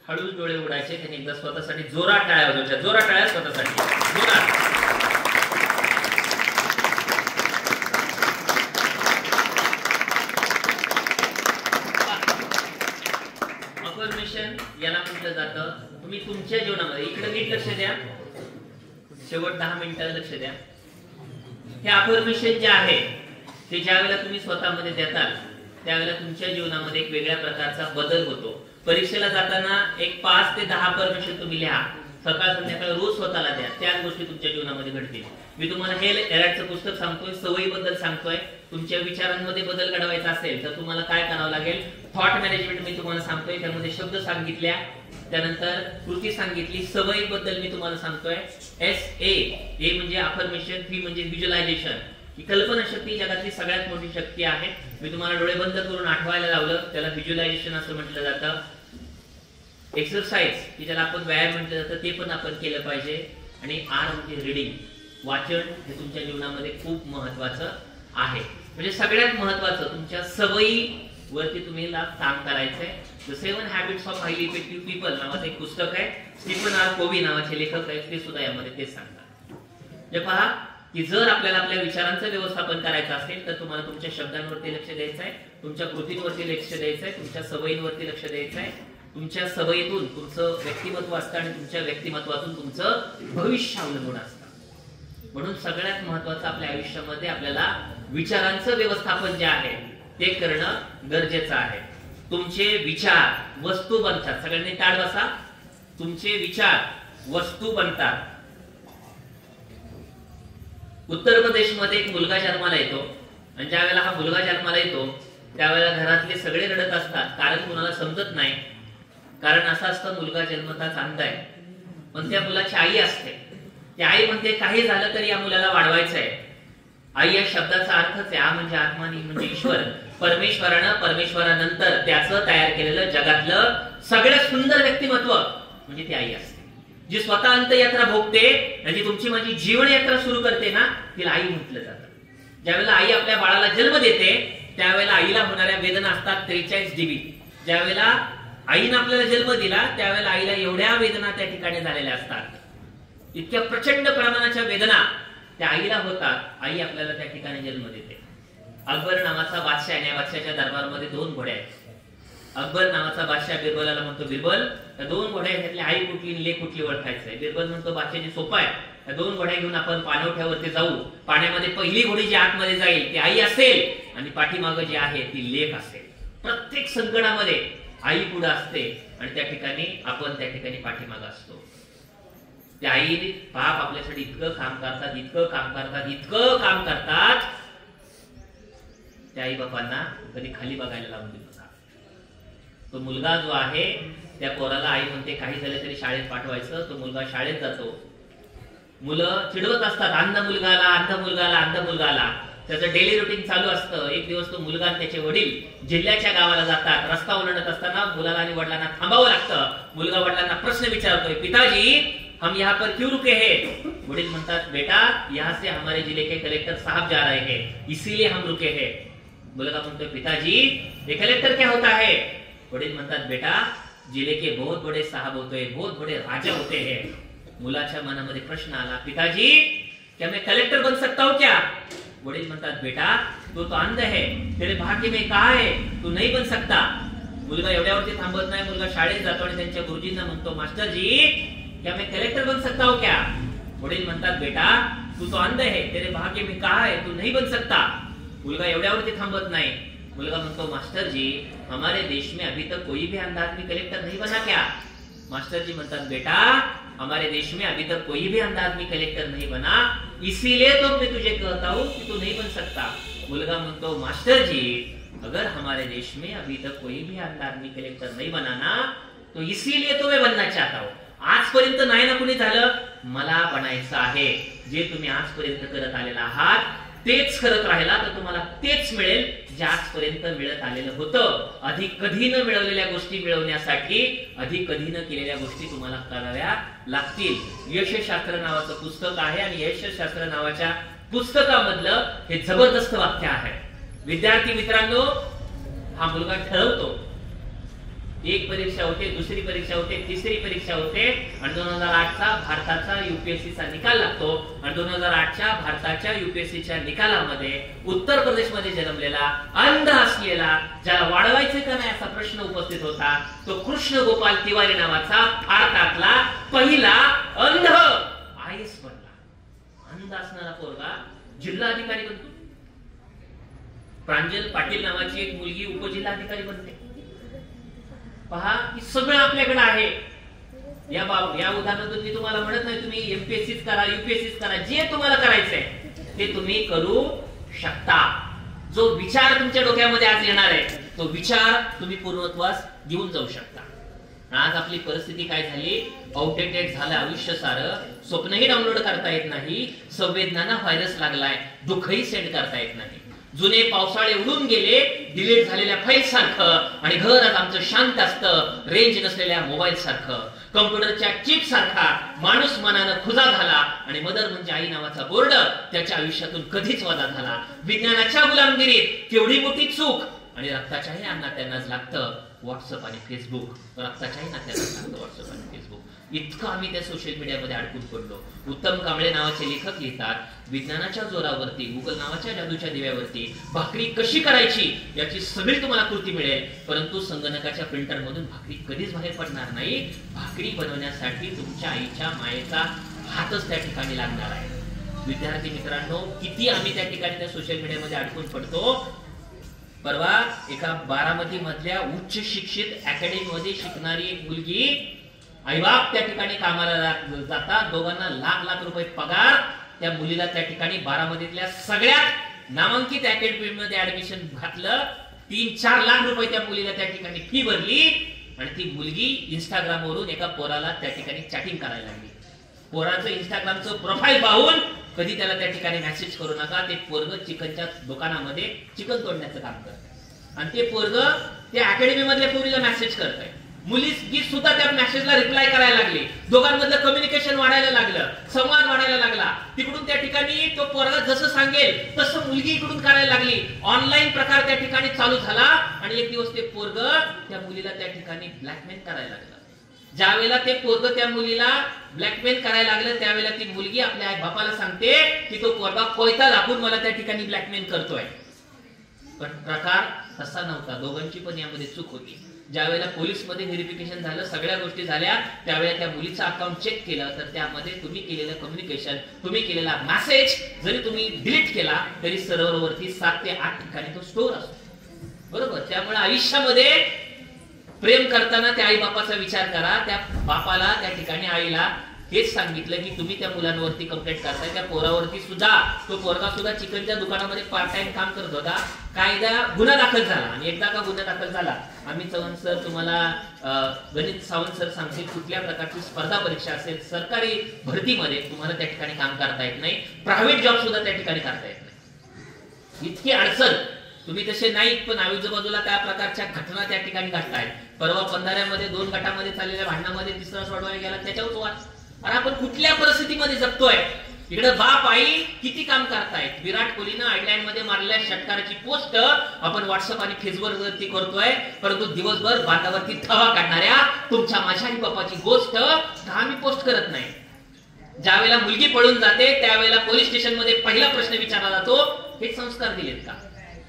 हळूच डोळे उघडायचे. त्यांनी एकदा स्वतःसाठी जोरात टाळ्या वाजवायच्या. जोरात टाळ्या स्वतःसाठी जोरात. अफर्मेशन याला म्हटलं जातं, तुम्ही तुमच्या जीवनामध्ये इकडे नीट लक्ष द्या, शेवट 10 मिनिटाला लक्ष द्या. हे अफर्मेशन जे आहे ते ज्या वेळेला तुम्ही स्वतःमध्ये देताल त्यावेळेला तुमच्या जीवनामध्ये एक वेगळ्या प्रकारचा बदल होतो. परीक्षेला जाताना एक 5 ते 10 अफर्मेशन तुम्ही लिहा, सकाळ संध्याकाळ रोज स्वतःला द्या, त्याच गोष्टी तुमच्या जीवनामध्ये घडतील. मी तुम्हाला हे एरॅटचं पुस्तक सांगतोय, सवयीबद्दल सांगतोय. तुमच्या विचारांमध्ये बदल घडवायचा असेल तर तुम्हाला काय करावं लागेल, थॉट मॅनेजमेंट मी तुम्हाला सांगतोय, त्यामध्ये शब्द सांगितल्या, त्यानंतर कृती सांगितली, सवयीबद्दल मी तुम्हाला सांगतोय. SA म्हणजे अफर्मेशन, V म्हणजे व्हिज्युअलायझेशन. ही कल्पना शक्ती जगातली सगळ्यात मोठी शक्ती आहे. मी तुम्हाला डोळे बंद करून आठवायला लावलं, त्याला व्हिज्युअलायझेशन असं म्हटलं जातं. एक्सरसाइज की ज्याला आपण व्यायाम म्हटलं जातं ते पण आपण केलं पाहिजे. आणि R म्हणजे रीडिंग, वाचन हे तुमच्या जीवनामध्ये खूप महत्वाचं आहे. म्हणजे सगळ्यात महत्वाचं तुमच्या सवयीवरती तुम्ही काम करायचंय. The 7 habits of highly effective people नावाचं एक पुस्तक आहे. स्टीफन आर कोव्ही नावाचे लेखक आहेत, ते सुद्धा यामध्ये तेच सांगतात. जे पहा की जर आपल्याला आपल्या विचारांचं व्यवस्थापन करायचं असेल तर तुम्हाला तुमच्या शब्दांवरती लक्ष द्यायचं आहे, तुमच्या कृतींवरती लक्ष द्यायचं आहे, तुमच्या सवयींवरती लक्ष द्यायचं आहे. तुमच्या सवयीतून तुमचं व्यक्तिमत्व असतं आणि तुमच्या व्यक्तिमत्वातून तुमचं भविष्य अवलंबून असतं. म्हणून सगळ्यात महत्वाचं आपल्या आयुष्यामध्ये आपल्याला विचारांचं व्यवस्थापन जे आहे ते करणं गरजेचं आहे. तुमचे विचार वस्तू बनतात. सगळ्यांनी टाळ बसा. तुमचे विचार वस्तू बनतात. उत्तर प्रदेशमध्ये एक मुलगा जन्माला येतो आणि ज्या वेळेला हा मुलगा जन्माला येतो त्यावेळेला घरातले सगळे रडत असतात, कारण कुणाला समजत नाही. कारण असं असतं, मुलगा जन्मताच अंध आहे, पण त्या मुलाची आई असते. ती आई म्हणते काही झालं तरी या मुलाला वाढवायचं आहे. आई या शब्दाचा अर्थच आहे, आ म्हणजे आत्मा, नी म्हणजे ईश्वर. परमेश्वरानंतर त्याचं तयार केलेलं जगातलं सगळ्यात सुंदर व्यक्तिमत्व म्हणजे ती आई असते, जी स्वतः अंतयात्रा भोगते आणि तुमची माझी जीवन यात्रा सुरू करते ना, तिला आई म्हटलं जातं. ज्यावेळेला आई आपल्या बाळाला जन्म देते त्यावेळेला आईला होणाऱ्या वेदना असतात 43 DB. ज्यावेळेला आईने आपल्याला जन्म दिला त्यावेळेला आईला एवढ्या वेदना त्या ठिकाणी झालेल्या असतात, इतक्या प्रचंड प्रमाणाच्या वेदना त्या आईला होतात. आई आपल्याला त्या ठिकाणी जन्म देते. अकबर नावाचा बादशाह, या बादशाच्या दरबारमध्ये 2 घोडे आहेत. अकबर नावाचा बादशाह बिरबलाला म्हणतो, बिरबल त्या 2 घोड्यातली आई कुठली लेक कुठली ओळखायचंय. बिरबल म्हणतो, बादशाहजी सोपं आहे, त्या 2 घोड्या घेऊन आपण पाणवठ्यावरती जाऊ. पाण्यामध्ये पहिली घोडी जी आतमध्ये जाईल ती आई असेल आणि पाठीमागं जी आहे ती लेक असेल. प्रत्येक संकटामध्ये आई पुढे असते आणि त्या ठिकाणी आपण त्या ठिकाणी पाठीमागं असतो. त्या आईने बाप आपल्यासाठी इतकं काम करतात, इतकं काम करतात, इतकं काम करतात. त्या आई बापांना कधी खाली बघायला लावून देऊ नका. तो मुलगा जो आहे त्या पोराला आई म्हणते काही झाले तरी शाळेत पाठवायचं. तो मुलगा शाळेत जातो. मुलं चिडवत असतात, अंध मुलगा आला, अंध मुलगा आला, अंध मुलगा आला. त्याचं डेली रुटीन चालू असतं. एक दिवस तो मुलगा आणि त्याचे वडील जिल्ह्याच्या गावाला जातात. रस्ता ओलांडत असताना मुलाला आणि वडिलांना थांबावं लागतं. मुलगा वडिलांना प्रश्न विचारतोय, पिताजी हम यहाँ पर क्यों रुके हैं? वडील म्हणतात, बेटा यहाँ से हमारे जिले के कलेक्टर साहब जा रहे हैं, इसीलिए हम रुके हैं. मुलगा म्हणतोय, पिताजी ये कलेक्टर क्या होता है? वडील म्हणतात, बेटा जिले के बहुत बड़े साहब होते हैं, बहुत बड़े राजा होते हैं. मुलाच्या मनामध्ये प्रश्न आला, पिताजी क्या मैं कलेक्टर बन सकता हूँ क्या? वडील म्हणतात, बेटा तू तो अंध है, तेरे भाग्य में कहा है, तू नहीं बन सकता. मुलगा एवढ्यावरती थांबत नाही. मुलगा शाळेत जातो आणि त्यांच्या गुरुजींना म्हणतो, मास्टर जी क्या मैं कलेक्टर बन सकता हूँ क्या? वडील म्हणतात, बेटा तू तो अंध है, तेरे भाग्य में कहा है, तू नहीं बन सकता. मुलगा एवढ्यावरती थांबत नाही. मुलगा म्हणतो, मास्टर जी हमारे देश में अभी तक कोई भी अंधा आदमी कलेक्टर नहीं बना क्या? मास्टर जी म्हणतात, बेटा हमारे देश में अभी तक कोई भी अंधा आदमी कलेक्टर नहीं बना, इसीलिए तो मैं तुझे कहता हूँ कि तू नहीं बन सकता. मुलगा म्हणतो, मास्टर जी अगर हमारे देश में अभी तक कोई भी अंधा आदमी कलेक्टर नहीं बना ना, तो इसीलिए तो मैं बनना चाहता हूँ. आजपर्यंत नाही ना कुणी झालं, मला बनायचं आहे. जे तुम्ही आजपर्यंत करत आलेला आहात तेच करत राहिला तर तुम्हाला तेच मिळेल जे आजपर्यंत मिळत आलेलं होतं. अधिक कधी न मिळवलेल्या गोष्टी मिळवण्यासाठी अधिक कधी न केलेल्या गोष्टी तुम्हाला कराव्या लागतील. यशशास्त्र नावाचं पुस्तक आहे आणि यशशास्त्र नावाच्या पुस्तकामधलं हे जबरदस्त वाक्य आहे. विद्यार्थी मित्रांनो, हा मुलगा ठरवतो एक परीक्षा होते, दुसरी परीक्षा होते, तिसरी परीक्षा होते आणि 2008चा भारताचा युपीएससीचा निकाल लागतो आणि 2008च्या भारताच्या युपीएससीच्या निकालामध्ये उत्तर प्रदेशमध्ये जन्मलेला अंध असलेला, ज्याला वाढवायचे का नाही असा प्रश्न उपस्थित होता, तो कृष्ण गोपाल तिवारी नावाचा भारतातला पहिला अंध आयएस बनला. अंध असणारा पोरगा जिल्हाधिकारी बनतो. प्रांजल पाटील नावाची एक मुलगी उपजिल्हाधिकारी बनते. पहा की सगळं आपल्याकडे आहे. या उदाहरणातून मी तुम्हाला म्हणत नाही तुम्ही एमपीएससीच करा, युपीएससीच करा, जे तुम्हाला करायचंय ते तुम्ही करू शकता. जो विचार तुमच्या डोक्यामध्ये आज येणार आहे तो विचार तुम्ही पूर्णत्वास घेऊन जाऊ शकता. आज आपली परिस्थिती काय झाली, आउटडेटेड झालं आयुष्य सारं. स्वप्नही डाउनलोड करता येत नाही, संवेदनांना व्हायरस लागलाय, दुःखही सेंड करता येत नाही. जुने पावसाळे उडून गेले डिलीट झालेल्या फाईल सारखं आणि घर आज आमचं शांत असतं रेंज नसलेल्या मोबाईल सारखं. कम्प्युटरच्या चिप सारखा माणूस मनानं खुजा झाला आणि मदर म्हणजे आई नावाचा बोर्ड त्याच्या आयुष्यातून कधीच वजा झाला. विज्ञानाच्या गुलामगिरीत केवढी मोठी चूक आणि रक्ताच्याही नात्यांनाच लागतं व्हॉट्सअप आणि फेसबुक. रक्ताच्याही नात्यांनाच लागतं व्हॉट्सअप आणि फेसबुक. इतकं आम्ही त्या सोशल मीडियामध्ये अडकून पडलो. उत्तम कांबळे नावाचे लेखक लिहितात, विज्ञानाच्या जोरावरती, गुगल नावाच्या जादूच्या दिव्यावरती भाकरी कशी करायची याची सगळी तुम्हाला कृती मिळेल, परंतु संगणकाच्या प्रिंटर मधून भाकरी कधीच बाहेर पडणार नाही. भाकरी बनवण्यासाठी तुमच्या आईच्या मायेचा हातच त्या ठिकाणी लागणार आहे. विद्यार्थी मित्रांनो, किती आम्ही त्या ठिकाणी त्या सोशल मीडियामध्ये अडकून पडतो. परवा एका बारामती मधल्या उच्च शिक्षित अकॅडमी मध्ये शिकणारी एक मुलगी, आईबाप त्या ठिकाणी कामाला जातात, दोघांना लाख लाख रुपये पगार. त्या मुलीला त्या ठिकाणी बारामतीतल्या सगळ्यात नामांकित अकॅडमी मध्ये ऍडमिशन घातलं. 3-4 लाख रुपये त्या मुलीला त्या ठिकाणी फी भरली आणि ती मुलगी इंस्टाग्राम वरून एका पोराला त्या ठिकाणी चॅटिंग करायला लागली. पोराचं इंस्टाग्रामचं प्रोफाईल पाहून कधी त्याला त्या ठिकाणी मेसेज करू नका. ते पोरग चिकनच्या दुकानामध्ये चिकन तोडण्याचं काम करत आणि ते पोरग त्या अकॅडमी मधल्या पोरीला मेसेज करतंय. मुली सुद्धा त्या मेसेजला रिप्लाय करायला लागली. दोघांमधलं कम्युनिकेशन वाढायला लागलं, संवाद वाढायला लागला. तिकडून त्या ठिकाणी तो पोरगा जसं सांगेल तसं मुलगी इकडून करायला लागली. ऑनलाईन प्रकार त्या ठिकाणी चालू झाला आणि एक दिवस ते पोरग त्या मुलीला त्या ठिकाणी ब्लॅकमेल करायला लागलं. ज्यावेळेला ते पोरग त्या मुलीला ब्लॅकमेल करायला लागलं त्यावेळेला ती मुलगी आपल्या आई बापाला सांगते की तो पोरगा कोयता दाखवून मला त्या ठिकाणी ब्लॅकमेल करतोय. पण प्रकार तसा नव्हता. दोघांची पण यामध्ये चूक होती. ज्यावेळेला पोलीस मध्ये व्हेरिफिकेशन झालं, सगळ्या गोष्टी झाल्या, त्यावेळेला त्या मुलीचं अकाउंट चेक केलं तर त्यामध्ये तुम्ही केलेलं कम्युनिकेशन, तुम्ही केलेला मेसेज जरी तुम्ही डिलीट केला तरी सर्व्हरवरती 7 ते 8 ठिकाणी तो स्टोअर असतो. बरोबर. त्यामुळे आयुष्यामध्ये प्रेम करताना त्या आई बापाचा विचार करा. त्या बापाला त्या ठिकाणी आईला हेच सांगितलं की तुम्ही त्या मुलांवरती कंप्लेंट करताय. त्या पोरावरती सुद्धा, तो पोरगा सुद्धा चिकनच्या दुकानामध्ये पार्ट टाइम काम करत होता. कायदा गुन्हा दाखल झाला आणि एकदा का गुन्हा दाखल झाला, आम्ही चव्हाण सर तुम्हाला गणित सावंत सर सांगतील कुठल्या प्रकारची स्पर्धा परीक्षा असेल, सरकारी भरतीमध्ये तुम्हाला त्या ठिकाणी काम करता येत नाही, प्रायव्हेट जॉब सुद्धा त्या ठिकाणी करता येत नाही. इतकी अडचण. तुम्ही तसे नाहीत पण आजूबाजूला त्या प्रकारच्या घटना त्या ठिकाणी घडतायत. परवा पंधरामध्ये 2 गटामध्ये चाललेल्या भांडणामध्ये तिसरा सोडवायला गेला त्याच्यावर वाद. अरे आपण कुठल्या परिस्थितीमध्ये जगतोय. इकडे बाप आई किती काम करतायत. विराट कोहलीनं आयर्लंड मध्ये मारलेल्या षटकाराची पोस्ट आपण व्हॉट्सअप आणि फेसबुक वरती करतोय, परंतु दिवसभर बांधावरती थवा काढणाऱ्या तुमच्या माझ्या आई बापाची गोष्ट आम्ही पोस्ट करत नाही. ज्यावेळेला मुलगी पळून जाते त्यावेळेला पोलीस स्टेशन मध्ये पहिला प्रश्न विचारला जातो, हे संस्कार दिलेत का?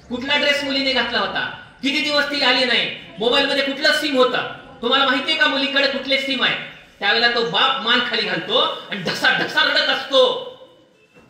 कुठला ड्रेस मुलीने घातला होता? किती दिवस ती आली नाही? मोबाईल मध्ये कुठलं सिम होतं? तुम्हाला माहितीये का मुलीकडे कुठले सिम आहे? त्यावेळेला तो बाप मान खाली घालतो आणि ढसा ढसा रडत असतो.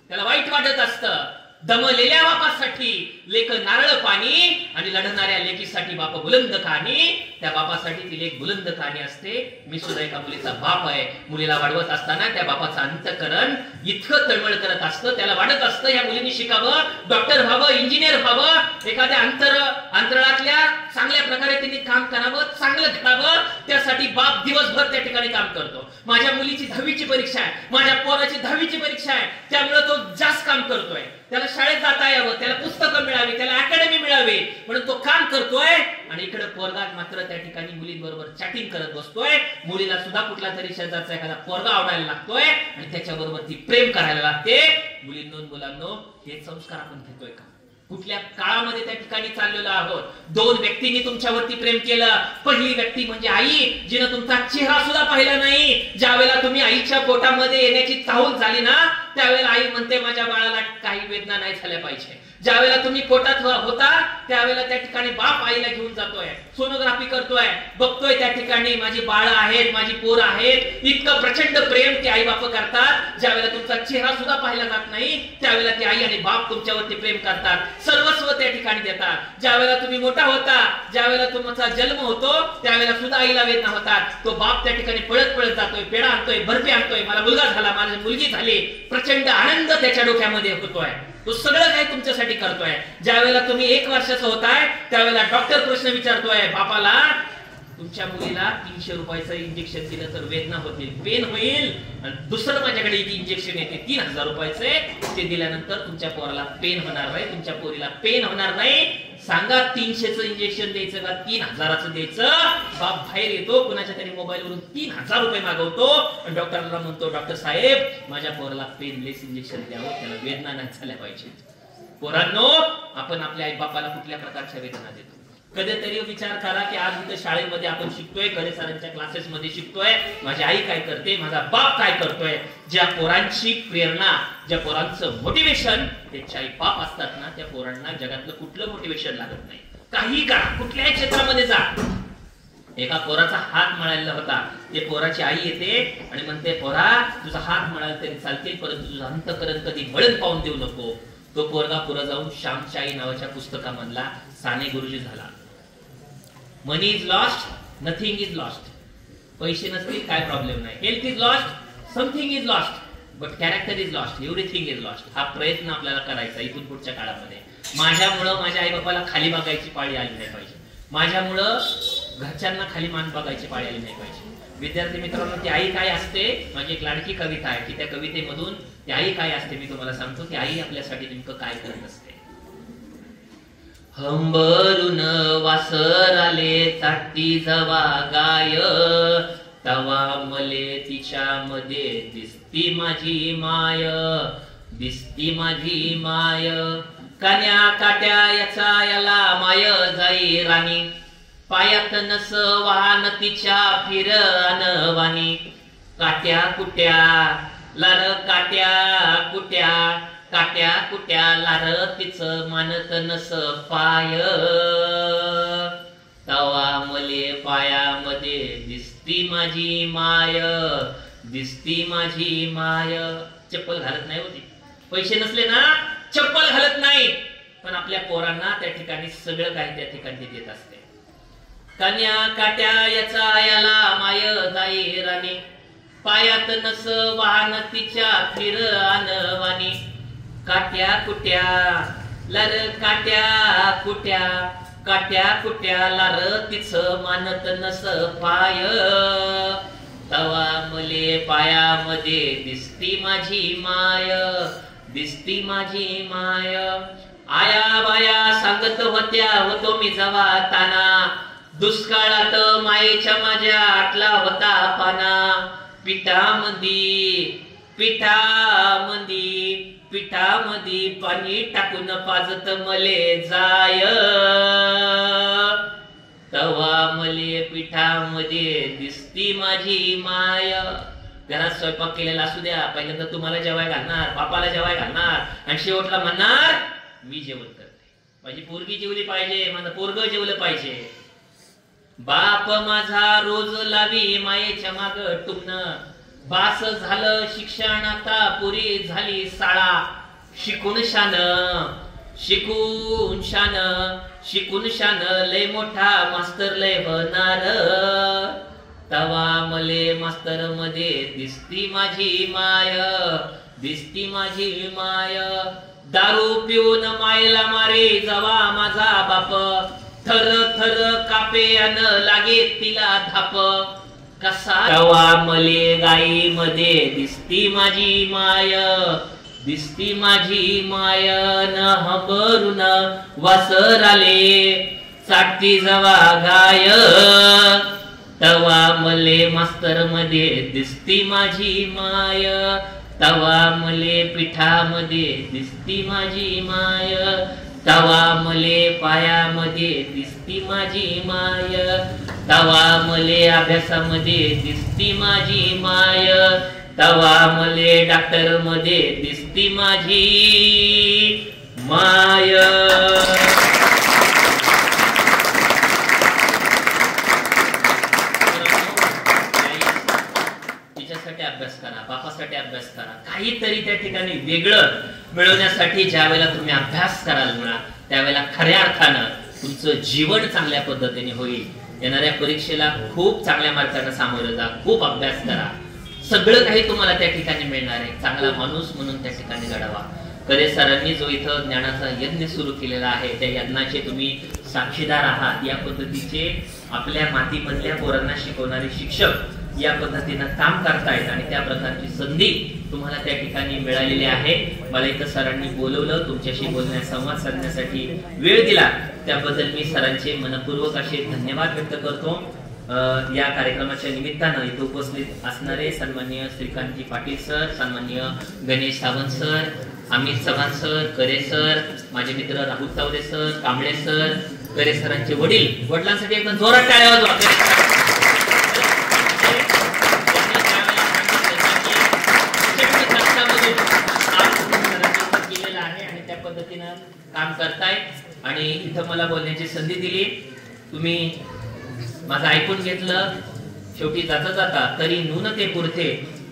त्याला वाईट वाटत असतं. दमलेल्या बापासाठी लेक नारळ पाणी आणि लढणाऱ्या लेकीसाठी बाप बुलंद कहाणी. त्या बापासाठी ती लेक बुलंद कहाणी असते. मी सुद्धा एका मुलीचा बाप आहे. मुलीला वाढवत असताना त्या बापाचं अंतःकरण इतकं तळमळ करत असतं. त्याला वाटत असतं या मुलीने शिकावं, डॉक्टर व्हावं, इंजिनियर व्हावं, एखाद्या अंतराळातल्या चांगल्या प्रकारे तिने काम करावं, चांगलं घडावं. त्यासाठी बाप दिवसभर त्या ठिकाणी काम करतो. माझ्या मुलीची 10वीची परीक्षा आहे, माझ्या पोराची 10वीची परीक्षा आहे, त्यामुळे तो जास्त काम करतोय. त्याला शाळेत जाता यावं, त्याला पुस्तकं मिळावी, त्याला अकॅडमी मिळावी म्हणून तो काम करतोय. आणि इकडे पोरगा मात्र त्या ठिकाणी मुलींबरोबर चॅटिंग करत बसतोय. मुलीला सुद्धा कुठला तरी शेजारचा एखादा पोरगा आवडायला लागतोय आणि त्याच्याबरोबर ती प्रेम करायला लागते. मुलींनो मुलांनो, हे संस्कार आपण घेतोय का? कुठल्या काळामध्ये त्या ठिकाणी चाललेलो आहोत. दोन व्यक्तींनी तुमच्यावरती प्रेम केलं. पहिली व्यक्ती म्हणजे आई, जिनं तुमचा चेहरा सुद्धा पाहिला नाही. ज्या वेळेला तुम्ही आईच्या पोटामध्ये येण्याची चाहूल झाली ना, त्यावेळेला आई म्हणते माझ्या बाळाला काही वेदना नाही झाल्या पाहिजे. ज्या वेळेला तुम्ही पोटात होता त्यावेळेला त्या ठिकाणी बाप आईला घेऊन जातोय, सोनोग्राफी करतोय, बघतोय त्या ठिकाणी माझी बाळ आहेत, माझी पोर आहेत. इतकं प्रचंड प्रेम ते आई बाप करतात. ज्या वेळेला तुमचा चेहरा सुद्धा पाहिला जात नाही त्यावेळेला ती आई आणि बाप तुमच्यावरती प्रेम करतात, सर्वस्व त्या ठिकाणी देतात. ज्या वेळेला तुम्ही मोठा होता, ज्या वेळेला तुमचा जन्म होतो त्यावेळेला सुद्धा आईला वेदना होतात. तो बाप त्या ठिकाणी पळत पळत जातोय, पेढा आणतोय, बर्फी आणतोय, मला मुलगा झाला, माझी मुलगी झाली, प्रचंड आनंद त्याच्या डोक्यामध्ये होतोय. तो सगळं काही तुमच्यासाठी करतोय. ज्या वेळेला तुम्ही 1 वर्षाचा होताय त्यावेळेला डॉक्टर प्रश्न विचारतोय बापाला, तुमच्या मुलीला 300 रुपयाचं इंजेक्शन दिलं तर वेदना होतील, पेन होईल, आणि दुसरं माझ्याकडे इंजेक्शन येते 3000 रुपयाचे, ते दिल्यानंतर तुमच्या पोराला पेन होणार नाही, तुमच्या पोरीला पेन होणार नाही. सांगा 300चं इंजेक्शन द्यायचं का 3000चं द्यायचं? बाप बाहेर येतो, कुणाच्या तरी मोबाईल वरून 3000 रुपये मागवतो आणि डॉक्टरला म्हणतो, डॉक्टर साहेब माझ्या पोराला पेनलेस इंजेक्शन द्यावं, त्याला वेदना नाही झाल्या पाहिजे. पोरांनो, आपण आपल्या आई बापाला कुठल्या प्रकारच्या वेदना देतो? कधीतरी विचार करा की आज इथं शाळेमध्ये आपण शिकतोय, खरे सरांच्या क्लासेस मध्ये शिकतोय, माझी आई काय करते, माझा बाप काय करतोय. ज्या पोरांची प्रेरणा, ज्या पोरांचं मोटिवेशन त्याच्या आई बाप असतात ना, त्या पोरांना जगातलं कुठलं मोटिवेशन लागत नाही. काही करा, कुठल्याही क्षेत्रामध्ये जा. एका पोराचा हात मळायला होता, ते पोराची आई येते आणि म्हणते, पोरा तुझा हात मळायला तरी चालतील, परंतु तुझं अंतःकरण कधी मळण पाहून देऊ नको. तो पोरगा पुढे जाऊन श्यामची नावाच्या पुस्तकामधला साने गुरुजी झाला. Money is lost, nothing is lost. पैसे नसतील काय प्रॉब्लेम नाही. Health is lost, something is lost, but character is lost, everything is lost. हा प्रयत्न आपल्याला करायचा इथून पुढच्या काळामध्ये. माझ्यामुळं माझ्या आई बापाला खाली बघायची पाळी आली नाही पाहिजे. माझ्यामुळं घरच्यांना खाली मान बघायची पाळी आली नाही पाहिजे. विद्यार्थी मित्रांनो, ती आई काय असते, माझी एक लाडकी कविता आहे की त्या कवितेमधून ती आई काय असते मी तुम्हाला सांगतो. ती आई आपल्यासाठी नेमकं काय करत असते. हंबरून वासर आले चाटी जवा गाय, तवा मले तिच्यामध्ये दिसती माझी माय, दिसती माझी माय. कान्या काट्या याचा याला माय जाई राणी, पायात नस वाहन तिच्या फिर अनवानी. काट्या कुट्या लार काट्या कुट्या, काट्या कुट्या लार तिच मानत नस पाय, तवा मले पायामध्ये दिसती माझी माय, दिसती माझी माय. चप्पल घालत नाही होती, पैसे नसले ना चप्पल घालत नाही, पण आपल्या पोरांना त्या ठिकाणी सगळं काही त्या ठिकाणी देत असते. कन्या काट्या याचा याला माय जाई राणी, पायात नस वाहन तिच्या फिर अनवानी. काट्या कुट्या लार काट्या कुट्या, काट्या कुट्या लार तिच मानत नस पाय, तवा मले पायामध्ये दिसती माझी माय, दिसती माझी माय. आया बाया सांगत होत्या होतो मी जवा ताना, दुष्काळात मायेच्या माझ्या आटला होता पाना. पिठामंदी पिठामंदी पिठामंदी पाणी टाकून पाजत मले जाय, तवा मले पिठामध्ये दिसती माझी माय. घरात स्वयंपाक केलेला असू द्या, पहिल्यांदा तुम्हाला जेवाय घालणार, बापाला जेवाय घालणार आणि शेवटला म्हणणार मी जेवण करते, माझी पोरगी जेवली पाहिजे, माझं पोरग जेवलं पाहिजे. बाप माझा रोज लावी मायेच्या माग टुमन, बास झालं शिक्षण आता पुरी झाली शाळा. शिकून शान शिकून शान शिकून शान लय मोठा मास्तर लय होणार, तवा मले मास्तर मध्ये दिसती माझी माय, दिसती माझी माय. दारू पिऊन मायला मारे जवा माझा बाप, थर थर कापे अन लागे तिला धाप. कसा तवा मले गाई मध्ये दिसती माझी माय, दिसती माझी माय. न हंबरून वासर आले चाटती जवा गाय, तवा मले मास्तर मध्ये दिसती माझी माय, तवा मले पिठामध्ये दिसती माझी माय, तवा मले पायामध्ये दिसती माझी माय, तवा मले अभ्यासामध्ये दिसती माझी माय, तवा मले डॉक्टर मध्ये दिसती माझी माय. तिच्यासाठी अभ्यास करा, बापासाठी अभ्यास करा, काहीतरी त्या ठिकाणी वेगळं मिळवण्यासाठी ज्या वेळेला तुम्ही अभ्यास कराल ना, त्यावेळेला खऱ्या अर्थानं तुमचं जीवन चांगल्या पद्धतीने होईल. येणाऱ्या परीक्षेला खूप चांगल्या मार्गाने सामोरं जा, खूप अभ्यास करा, सगळं काही तुम्हाला त्या ठिकाणी मिळणार आहे. चांगला माणूस म्हणून त्या ठिकाणी घडावा. कदे सरांनी जो इथं ज्ञानाचा यज्ञ सुरू केलेला आहे, त्या यज्ञाचे तुम्ही साक्षीदार आहात. या पद्धतीचे आपल्या मातीमधल्या पोरांना शिकवणारे शिक्षक या पद्धतीनं काम करतायत आणि त्या प्रकारची संधी तुम्हाला त्या ठिकाणी मिळालेली आहे. मला इथं सरांनी बोलवलं, तुमच्याशी बोलण्यास संवाद साधण्यासाठी वेळ दिला, त्याबद्दल मी सरांचे मनपूर्वक असे धन्यवाद व्यक्त करतो. या कार्यक्रमाच्या निमित्तानं इथे उपस्थित असणारे सन्माननीय श्रीकांतजी पाटील सर, सन्माननीय गणेश सावंत सर, अमित चव्हाण सर, करे सर, माझे मित्र राहुल तावरे सर, कांबळे सर, करे सरांचे वडील, वडिलांसाठी एकदम जोरात टाळ्या वाजवा. केलेलं आहे आणि त्या पद्धतीनं काम करताय आणि इथं मला बोलण्याची संधी दिली. तुम्ही माझं ऐकून घेतलं. शेवटी जाता जाता तरी नून ते पुरते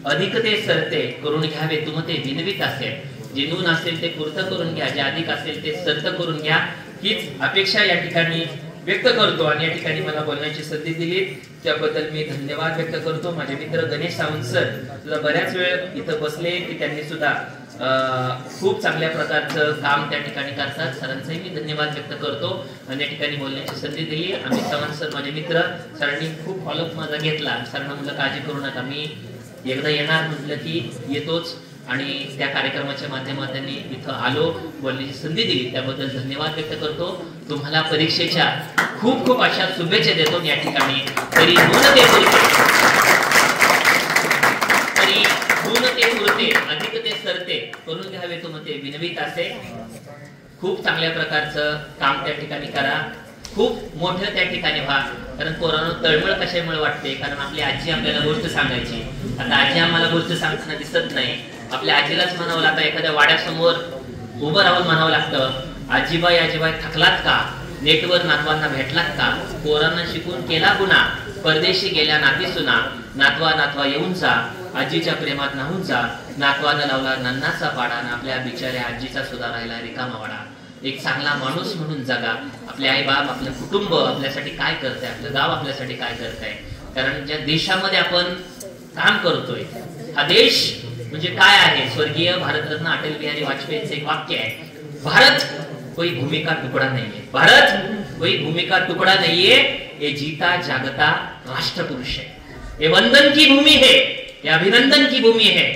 अधिक ते सरते करून घ्यावे तुम ते विनवित असेल. जे नून असेल ते पुरतं करून घ्या, जे अधिक असेल ते सरत करून घ्या, हीच अपेक्षा या ठिकाणी व्यक्त करतो. आणि या ठिकाणी मला बोलण्याची संधी दिली त्याबद्दल मी धन्यवाद व्यक्त करतो. माझे मित्र गणेश सावंत सर सुद्धा बऱ्याच वेळ इथं बसले की त्यांनी सुद्धा खूप चांगल्या प्रकारचं काम त्या ठिकाणी करतात. सरांचाही मी धन्यवाद व्यक्त करतो आणि या ठिकाणी बोलण्याची संधी दिली. अमित चव्हाण सर माझे मित्र, सरांनी खूप फॉलोअप माझा घेतला. सरांना म्हटलं काळजी करू नका, मी एकदा येणार म्हटलं की येतोच आणि त्या कार्यक्रमाच्या माध्यमातून इथं आलो, बोलण्याची संधी दिली त्याबद्दल धन्यवाद व्यक्त करतो. तुम्हाला परीक्षेच्या खूप खूप अशा शुभेच्छा देतो या ठिकाणी. तरी गुण ते पुरते अधिक ते सरते करून घ्यावे तुम ते विनवित असे. खूप चांगल्या प्रकारचं काम त्या ठिकाणी करा, खूप मोठं त्या ठिकाणी व्हा. कारण कोरोना तळमळ कशामुळे वाटते, कारण आपली आजी आपल्याला गोष्ट सांगायची. आता आजी आम्हाला गोष्ट सांगताना दिसत नाही. आपल्या आजीलाच म्हणावं लागतं, एखाद्या वाड्यासमोर उभं राहून म्हणावं लागतं, आजीबाई आजीबाई थकलात का, नेटवर नातवांना भेटलात का, पोरांना शिकून केला गुन्हा, परदेशी गेल्या नाती सुना, नातवा नातवा येऊन जा, आजीच्या प्रेमात नाहून जा, नातवानं लावला नन्नाचा पाडा, आपल्या बिचाऱ्या आजीचा सुद्धा राहिला रिकामा वाडा. एक चांगला माणूस म्हणून जगा. आपले आई बाप, आपलं कुटुंब आपल्यासाठी काय करतंय, आपलं गाव आपल्यासाठी काय करतंय. कारण ज्या देशामध्ये आपण काम करतोय, हा देश म्हणजे काय आहे. स्वर्गीय भारतरत्न अटल बिहारी वाजपेयींचं एक वाक्य आहे, भारत कोई भूमि का टुकड़ा नहीं है, भारत कोई भूमि का टुकड़ा नहीं है, ये जीता जागता राष्ट्र पुरुष है. ये वंदन की भूमि है, ये अभिनंदन की भूमि है,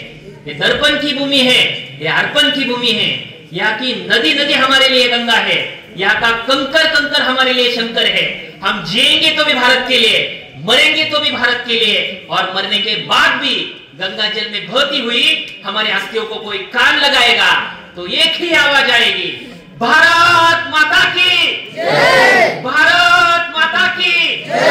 ये दर्पण की भूमि है, ये अर्पण की भूमि है. यहाँ की नदी नदी हमारे लिए गंगा है, यहाँ का कंकर कंकर हमारे लिए शंकर है. हम जिएंगे तो भी भारत के लिए, मरेंगे तो भी भारत के लिए, और मरने के बाद भी गंगा जल में बहती हुई हमारी अस्थियों को कोई कान लगाएगा तो एक ही आवाज आएगी, भारत माता की जय, भारत माता की जय.